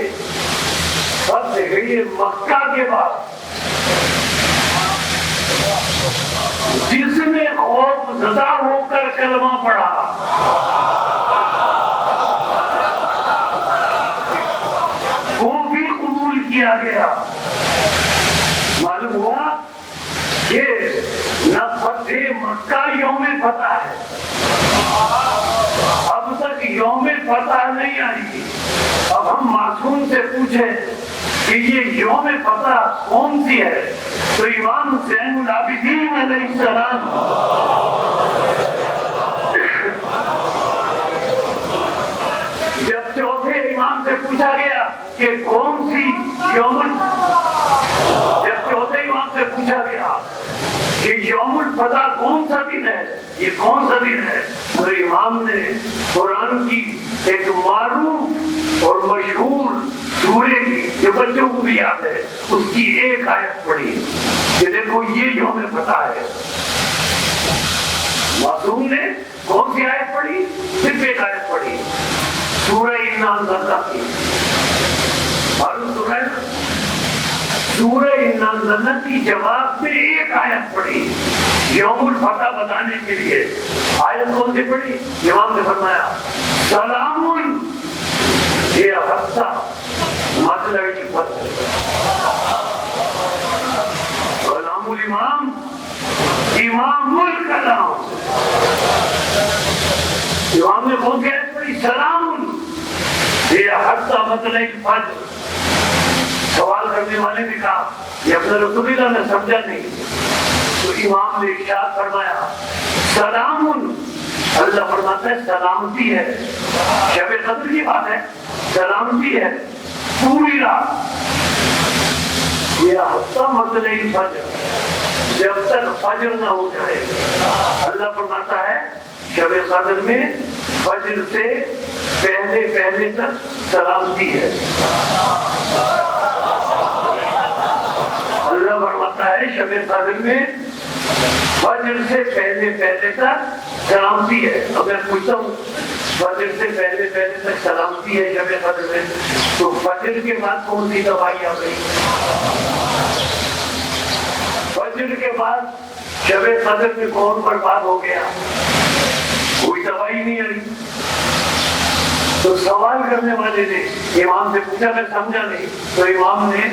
فتح مکہ کے بعد جس نے خوف زدہ ہو کر کلمہ پڑھا وہ بھی قبول کیا گیا. معلوم ہوا کہ نہ فتح مکہ یوم فتح ہے، اب تک یوم فتح نہیں آئی. اب ہم معصوم سے پوچھیں کہ یہ یوم فتح کون سی ہے تو امام حسین العابدین علیہ السلام جب چوتھے امام سے پوچھا گیا کہ کون سی یوم، جب چوتھے امام سے پوچھا گیا کہ یوم الفتح کون سا دن ہے، یہ کون سا دن ہے، تو امام نے قرآن کی ایک معروف اور مشہور سورے کی جو بچوں کو بھی یاد ہے اس کی ایک آیت پڑھی کہ دیکھو یہ یوم فتح ہے. معصوم نے کون سی آیت پڑھی؟ صرف ایک آیت پڑھی، سورہ انا انزلنا کی. معلوم سورہ انا انزلنا کی جواب میں ایک آیت پڑھی یوم الفتح بتانے کے لیے. آیت کون سی پڑھی؟ امام نے فرمایا سلام یہ حصہ مطلب کی غلام الامام امام الکلام. امام نے کون سی آیت پڑھی؟ سلام یہ حصہ مطلب الفجر. سوال کرنے والے نے کہا یہ اپنے رسول اللہ نے سمجھا نہیں. تو امام نے ارشاد فرمایا سلام، اللہ فرماتا ہے سلامتی ہے، شب قدر کی بات ہے، سلامتی ہے پوری رات، یہ حتی مطلع فجر، جب تک فجر نہ ہو جائے۔ اللہ فرماتا ہے شب قدر میں فجر سے پہلے تک سلامتی ہے۔ اللہ فرماتا ہے شب قدر میں فجر سے پہلے تک سلامتی ہے۔ اب میں پوچھتا ہوں فجر سے پہلے تک سلامتی ہے شب قدر میں، تو فجر کے بعد کون سی دوائی آ گئی؟ فجر کے بعد شب قدر میں کون برباد ہو گیا؟ کوئی دوائی نہیں آئی۔ تو سوال کرنے والے نے امام سے پوچھا، میں سمجھا نہیں، تو امام نے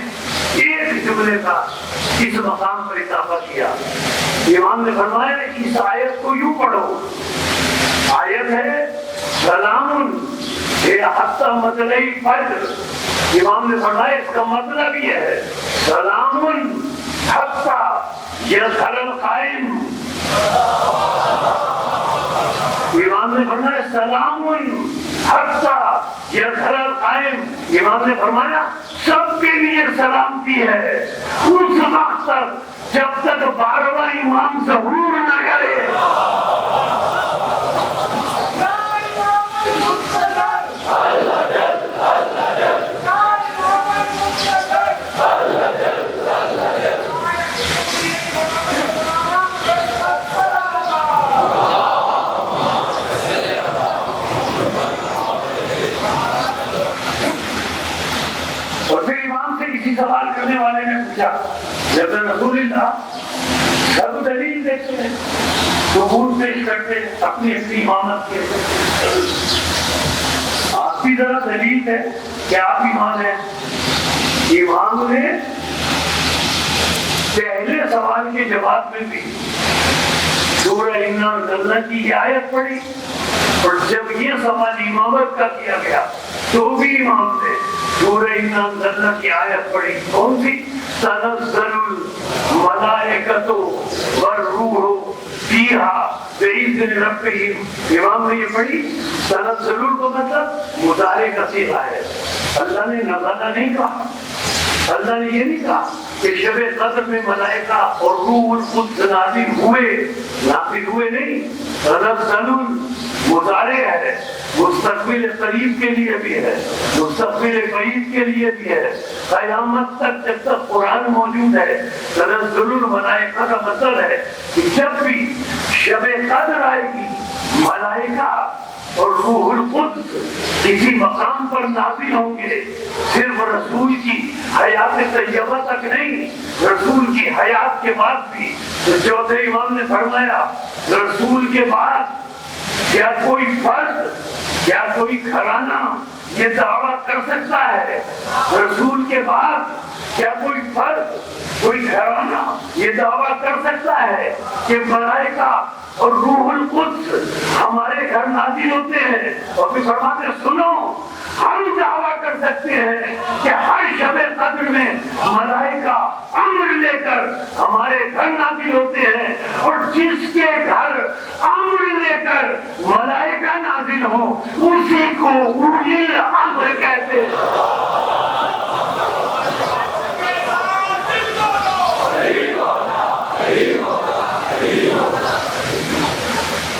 ایک جملے کا اس مقام پر اضافہ کیا۔ امام نے فرمایا اس آیت کو یوں پڑھو، آیت ہے سلام حتی مطلع فجر، امام نے فرمایا اس کا مطلب یہ ہے سلام حتی یظہر القائم، امام نے فرمایا سلام حتی یظہر القائم، امام نے فرمایا سب کے لیے سلامتی ہے اس وقت تک جب تک 12واں امام ظہور نہ کرے۔ اور پھر امام سے اسی سوال کرنے والے نے پوچھا جب رسول اللہ سب دلیل دیکھتے ہیں، ثبوت پیش کرتے ہیں اپنی امامت کے، آپ کی ذرا دلیل ہے کہ آپ امام ہیں۔ امام نے پہلے سوال کے جواب میں بھی سورہ انا انزلنا کی یہ آیت پڑھی، اور جب یہ سوال امامت کا کیا گیا تو بھی امام نے سورہ انا انزلنا کی آیت پڑھی، کون سی؟ تنزل الملائکۃ والروح فیہا بإذن ربہم، امام نے یہ پڑھی۔ تنزل کو مطلب مضارع کا صیغہ ہے، اللہ نے نزلہ نہیں کہا، اللہ نے یہ نہیں کہا کہ شب قدر میں ملائکہ اور روح القدس نازل ہوئے نہیں، تنزل مضارع ہے، مستقبل قریب کے لیے بھی ہے، مستقبل بعید کے لیے بھی ہے، قیامت تک جب تک قرآن موجود ہے۔ تنزل الملائکہ کا مطلب ہے کہ جب بھی شب قدر آئے گی ملائکہ اور روح القدس کسی مقام پر نازل ہوں گے، صرف رسول کی حیات طیبہ تک نہیں، رسول کی حیات کے بعد بھی۔ تو چوتھے امام نے فرمایا رسول کے بعد کیا کوئی فرد، کیا کوئی گھرانہ یہ دعویٰ کر سکتا ہے؟ رسول کے بعد کیا کوئی فرد، کوئی گھرانہ یہ دعویٰ کر سکتا ہے کہ ملائکہ اور روح القدس ہمارے گھر نازل ہوتے ہیں؟ اور پھر فرماتے ہیں سنو، ہم دعویٰ کر سکتے ہیں کہ ہر شب قدر میں ملائکہ امر لے کر ہمارے گھر نازل ہوتے ہیں، اور جس کے گھر امر لے کر ملائکہ نازل ہو اسی کو اولی الامر کہتے ہیں۔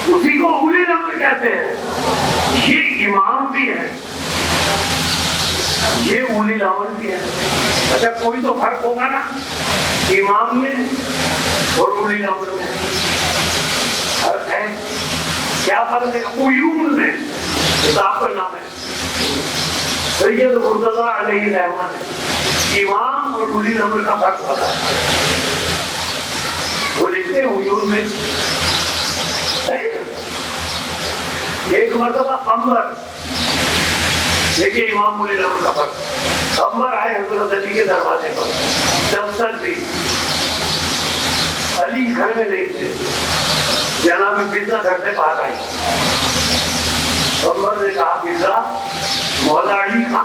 اسی کو اولی الامر کہتے ہیں۔ یہ امام بھی ہے، یہ اولی الامر بھی ہے۔ اچھا کوئی تو فرق ہوگا نا امام میں اور اولی الامر میں؟ فرق ہے، کیا فرق ہے؟ قیوم میں کتاب کا نام ہے سید مرتضیٰ علیہ الرحمہ، امام اور اولی الامر کا فرق ہوتا ہے۔ وہ لکھتے ہیں عیون میں ایک مرتبہ قمر، دیکھیے امام اولی الامر کا فرق، قمر آئے حضرت علی کے دروازے پر، دفتر بھی علی گھر میں نہیں تھے، جناب بزا گھر سے باہر آئی، قمر نے کہا بزا مولا علی کہاں؟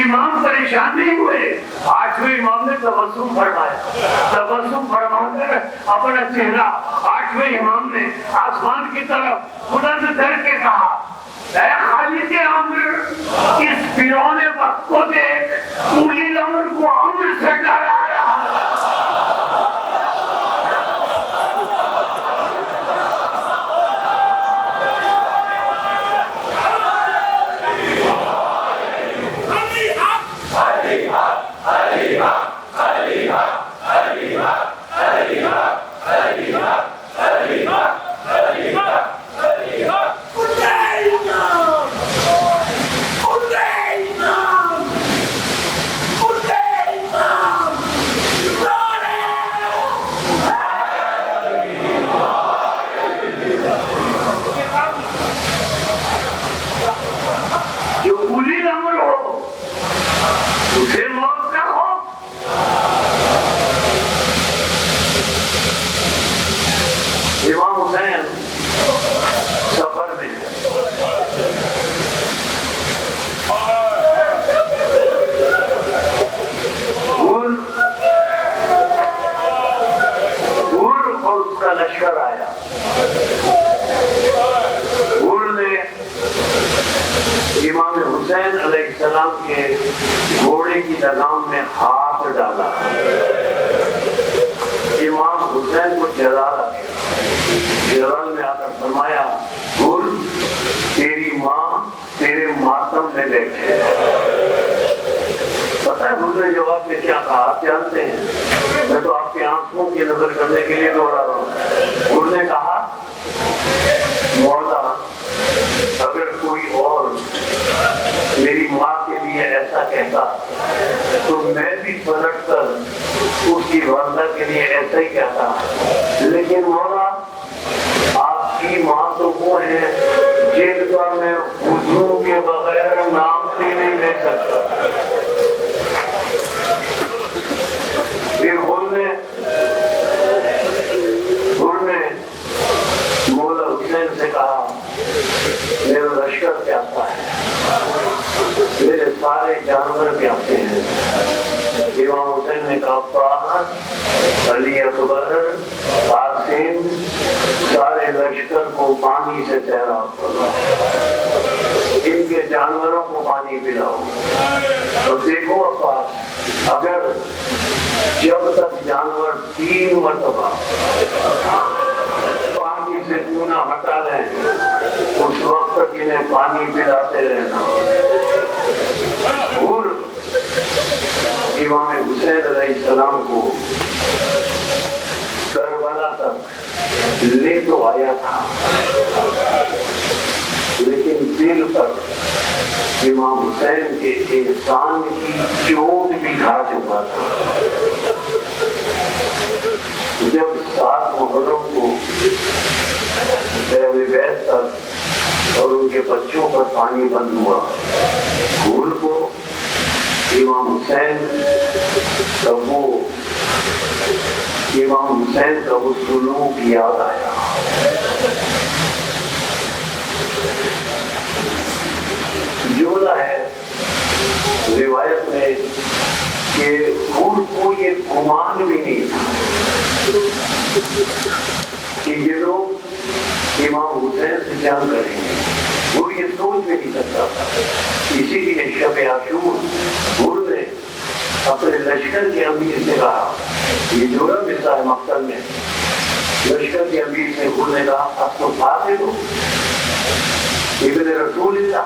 امام پریشان نہیں ہوئے. 8ویں امام نے تبسم فرمایا. تبسم فرما کر اپنا چہرہ 8ویں امام نے آسمان کی طرف بلند کر کے کہا اے خالق امر اس فرعون وقت کو دیکھ, اولی الامر کو امر سے ڈرایا. گھوڑے کی لگام میں ہاتھ ڈالا. امام حسین کو جلال آ گیا. جلال میں آ کر فرمایا گل تیری ماں تیرے ماتم میں بیٹھے. پتہ ہے گل نے جواب میں کیا کہا آپ جانتے ہیں؟ میں تو آپ کی آنکھوں کی نظر کرنے کے لیے دوہرا رہا ہوں. گل نے کہا مولا اگر کوئی اور میری ماں کے لیے ایسا کہتا تو میں بھی پلٹ کر اس کی والدہ کے لیے ایسا ہی کہتا, لیکن مولا آپ کی ماں تو وہ ہے جن کا میں وضو کے بغیر نام بھی نہیں لے سکتا. پھر نے مولا حسین سے کہا میرا لشکر پیاسا ہے, میرے سارے جانور پیاسے ہیں. امام حسین نے کہا فاطمہ علی اکبر قاسم سارے لشکر کو پانی سے سیراب کرو, ان کے جانوروں کو پانی پلاؤ. تو دیکھو عباس اگر جب تک جانور 3 مرتبہ پانی سے چونا ہٹا لیں اس وقت تک انہیں پانی پلاتے رہنا. اور امام حسین علیہ السلام کو کربلا تک لے تو آیا تھا, لیکن دل پر امام حسین کے احسان کی چوٹ بھی کھا چکا تھا. جب 7 محرم کو اہل بیت پر اور ان کے بچوں پر پانی بند ہوا, پھول کو امام حسین کا وہ سلوک یاد آیا. جملہ ہے روایت میں کہ پھول کو یہ گمان بھی نہیں تھا کہ یہ لوگ امام حسین سے جنگ کریں گے, وہ یہ سوچ بھی نہیں سکتا تھا. اسی لیے شب عاشور پھول نے اپنے لشکر کے امیر سے کہا, یہ جرم حصہ ہے مقتل میں, لشکر کے امیر سے پھول نے کہا اب تو بات دو ابن رسول اللہ,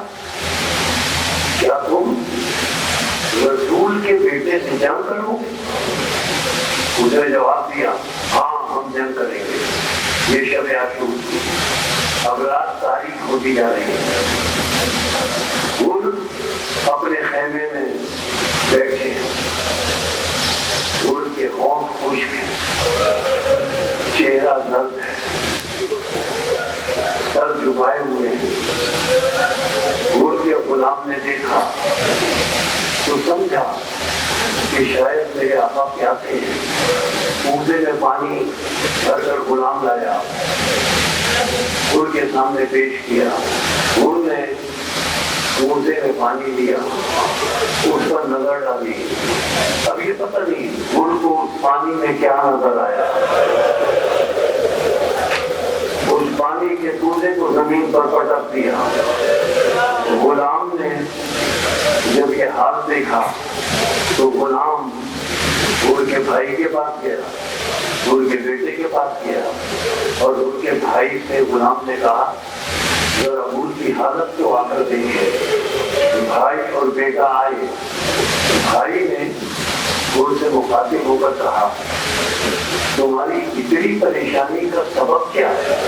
کیا تم رسول کے بیٹے سے جنگ کرو گے؟ اس نے جواب دیا ہاں ہم جنگ کریں گے. یہ شب عاشور تھی, اب رات تاریخ ہوتی جا رہی ہے. وہ اپنے خیمے میں بیٹھے ہیں, کے خوف خشک ہے, چہرہ درد ہے, سر جھکائے ہوئے ہیں. گھوڑ کے غلام نے دیکھا تو سمجھا کہ شاید میرے آقا پیاسے ہیں. کوزے میں پانی بھر کر غلام لایا, گھوڑ کے سامنے پیش کیا. گھوڑ نے موزے میں پانی لیا، اس پر نظر ڈالی، اب یہ پتہ نہیں ان کو اس پانی میں کیا نظر آیا، اس پانی کے تونے کو زمین پر پٹک دیا۔ غلام نے جب یہ حال دیکھا تو غلام ان کے بھائی کے پاس گیا، ان کے بیٹے کے پاس گیا اور ان کے بھائی سے غلام نے کہا ذرا ابو کی حالت تو آ کر دیکھے۔ بھائی اور بیٹا آئے، بھائی نے ان سے مخاطب ہو کر کہا تمہاری اتنی پریشانی کا سبب کیا ہے،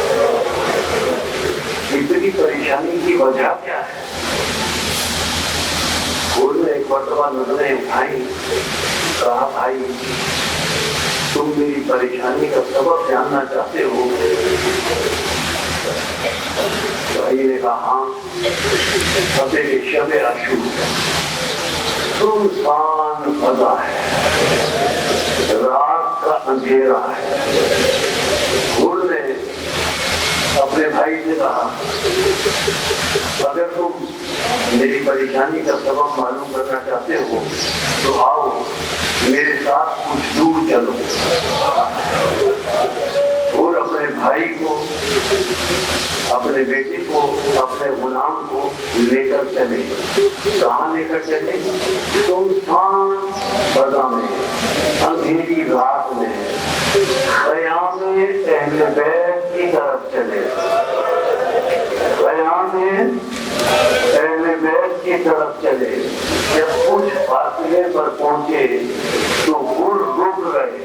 اتنی پریشانی کی وجہ کیا ہے؟ انہوں نے ایک مرتبہ نظریں اٹھائی، کہا بھائی تم میری پریشانی کا سبب جاننا چاہتے ہو؟ بھائی نے کہا ہاں، اب شب عاشور سنسان فضا ہے، رات کا اندھیرا ہے۔ انہوں نے اپنے بھائی سے کہا اگر تم میری پریشانی کا سبب معلوم کرنا چاہتے ہو تو آؤ میرے ساتھ کچھ دور چلو، اور اپنے بھائی کو، اپنے بیٹے کو، اپنے غلام کو لے کر چلے۔ کہاں لے کر چلے؟ سنسان فضا میں، اندھیری رات میں، خیام اہل بیت کی طرف چلے، خیام اہل بیت کی طرف چلے۔ جب کچھ فاصلے پر پہنچے تو رک گئے،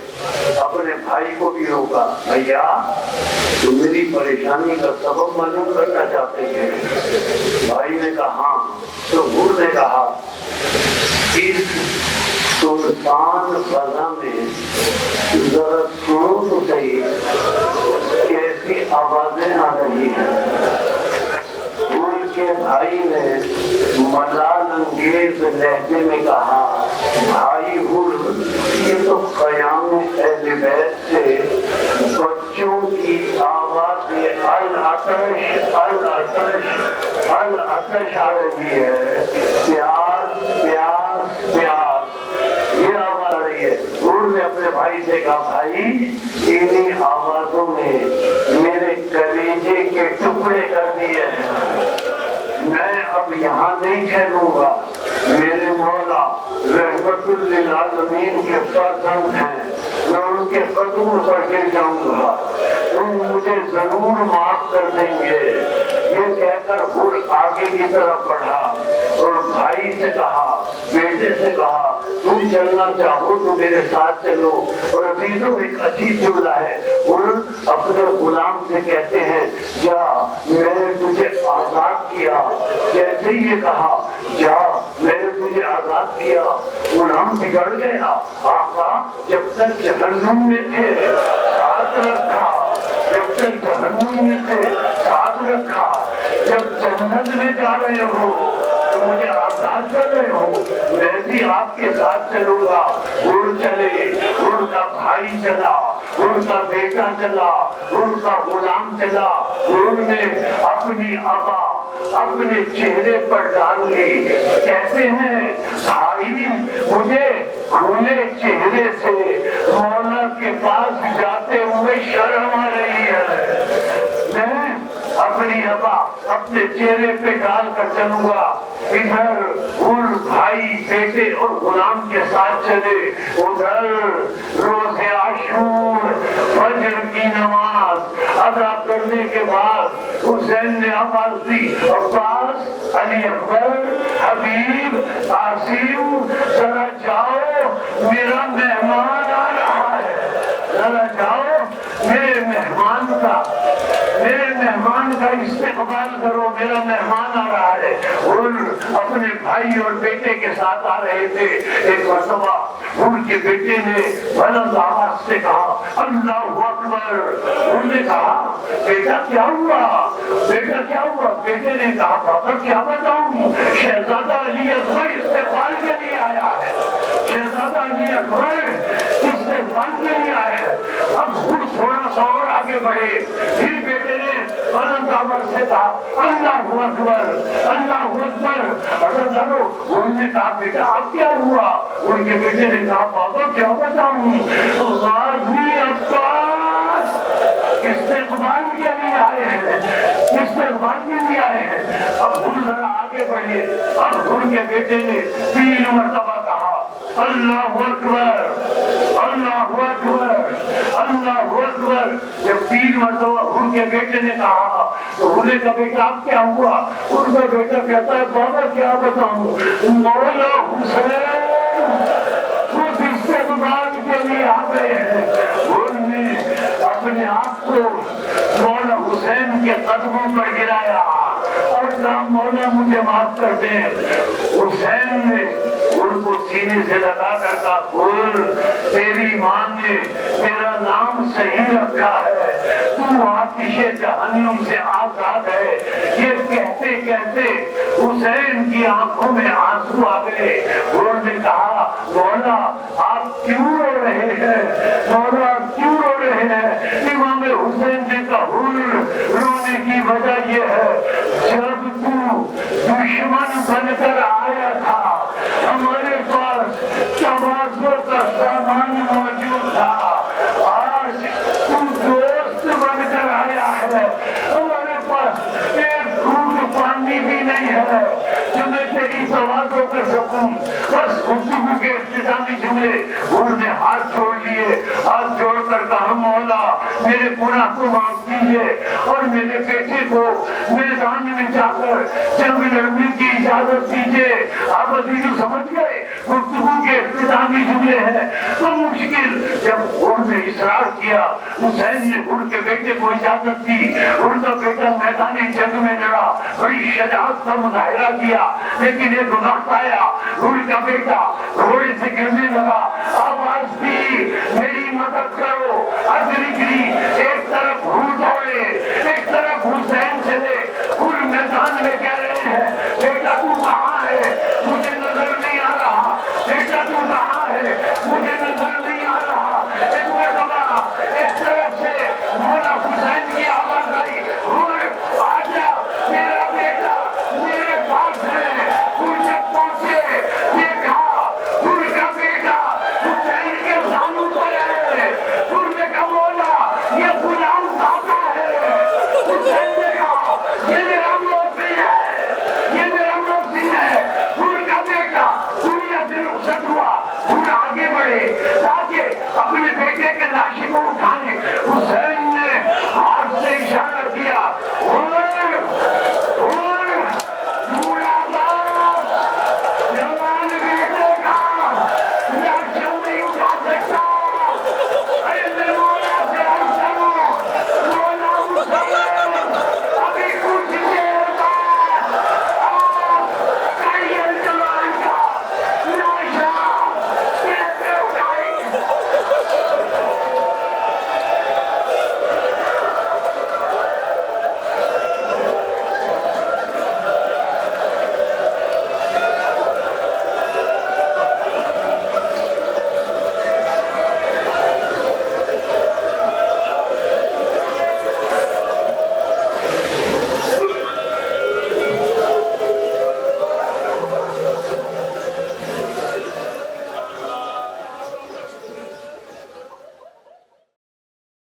اپنے بھائی کو بھی روکا، بھیا تم میری پریشانی کا سبب معلوم کرنا چاہتے ہیں؟ بھائی نے کہا ہاں۔ تو حور نے کہا اس سنسان فضا میں ذرا سنو تو صحیح کیسی آوازیں آ رہی ہیں۔ ان کے بھائی نے ملال انگیز لہجے میں کہا بھائی حور یہ تو قیام اہل بیت سے بچوں کی آواز العطش العطش العطش آ رہی ہے، پیار پیار پیار، یہ آواز آ رہی ہے۔ انہوں نے اپنے بھائی سے کہا بھائی انہی آوازوں نے میرے کلیجے کے ٹکڑے کر دیے ہیں، میں اب یہاں نہیں ٹھہروں گا، میرے مولا رحمت للعالمین کے فرزند ہیں، میں ان کے قدموں پر گر جاؤں گا، تم مجھے ضرور معاف کر دیں گے۔ یہ کہہ کر حور آگے کی طرف بڑھا اور بھائی سے کہا، بیٹے سے کہا تم چلنا چاہو تو میرے ساتھ چلو۔ اور عزیزوں ایک عجیب جملہ ہے، حور اپنے غلام سے کہتے ہیں جا میں نے تجھے آزاد کیا، جیسے یہ کہا جا میں نے تجھے آزاد کیا، غلام بگڑ گیا، آقا جب تک جہنم میں تھے ساتھ رکھا، جب تک جہنم میں تھے ساتھ رکھا، جب جنت میں جا رہے ہو تو مجھے آزاد کر رہے ہو، میں بھی آپ کے ساتھ چلوں گا۔ ان چلے، ان کا بھائی چلا، ان کا بیٹا چلا، ان کا غلام چلا، ان نے اپنی آبا اپنے چہرے پر ڈال لی، کہتے ہیں بھائی مجھے کھلے چہرے سے مولا کے پاس جاتے ہوئے شرم آ رہی ہے، میں اپنی ابا اپنے چہرے پہ ڈال کر چلوں گا۔ ادھر ان بھائی بیٹے اور غلام کے ساتھ چلے، ادھر روزے عاشور فجر کی نماز ادا کرنے کے بعد حسین نے آواز دی عباس علی اکبر حبیب عاصم ذرا جاؤ میرا مہمان آ رہا ہے، ذرا جاؤ میرے مہمان کا استقبال کرو، میرا مہمان آ رہا ہے۔ ان اپنے بھائی اور بیٹے کے ساتھ آ رہے تھے۔ ایک مرتبہ ان کے بیٹے نے بلند آواز سے کہا اللہ اکبر۔ انہوں نے کہا بیٹا کیا ہوا، بیٹا کیا ہوا؟ بیٹے نے کہا بابا کیا بتاؤں، شہزادہ علی اکبر استقبال کے لیے آیا ہے، شہزادہ علی اکبر استقبال کے لیے آیا ہے۔ اب تھوڑا سا اور آگے بڑھے، پھر بیٹے نے فوراً کعبہ سے کہا اللہ اکبر اللہ اکبر. حضرت انہوں نے کہا بیٹا اب کیا ہوا؟ ان کے بیٹے نے کہا بابا کیا بتاؤں غازی عباس استقبال کے لیے آئے ہیں استقبال کے لیے آئے ہیں. اب ہم ذرا آگے بڑھیے. اب ان کے بیٹے نے 3 مرتبہ کہا اللہ اکبر اللہ اکبر اللہ اکبر. جب 3 مرتبہ ان کے بیٹے نے کہا تو انہیں کا بیٹا اب کیا ہوا؟ ان کا بیٹا کہتا ہے بابا کیا بتاؤں مولا حسین خود استقبال کے لیے آ گئے ہیں. انہوں نے اپنے آپ کو مولا حسین کے قدموں پر گرایا اور کہا مولا مجھے معاف کر دیں. حسین نے ان کو سینے سے لگا کر کہا بول تیری ماں نے تیرا نام صحیح رکھا ہے تو آتش جہنم سے آزاد ہے. یہ کہتے کہتے حسین کی آنکھوں میں آنسو آ گئے. انہوں نے کہا مولا آپ کیوں رو رہے ہیں مولا آپ کیوں رو رہے ہیں؟ امام حسین نے کہا رونے کی وجہ یہ ہے جب تو دشمن بن کر آیا تھا ہمارے پاس تماشوں کا سامان موجود تھا. آج تو دوست بن کر آیا ہے ہمارے پاس ایک گھونٹ پانی بھی نہیں ہے جو میں تیری توازو کر سکوں. بس گفتگو کے اختتامی جملے انہوں نے ہاتھ چھوڑ لیے. ہاتھ جوڑ کر کہا مولا میرے گناہ کو معاف کیجیے اور میرے بیٹے کو میدان میں جا کر جنگ لڑنے کی اجازت دیجیے. آپ عزیز سمجھ گئے گفتگو کے اختتامی جملے ہیں تو مشکل. جب انہوں نے اصرار کیا حسین نے ان کے بیٹے کو اجازت دی. ان کا بیٹا میدان جنگ میں لڑا بڑی شجاعت کا مظاہرہ کیا لیکن ایک وقت آیا ان کا بیٹا گھوڑے سے گرنے لگا. آواز دی میری مدد کرو. اگلی گری ایک طرف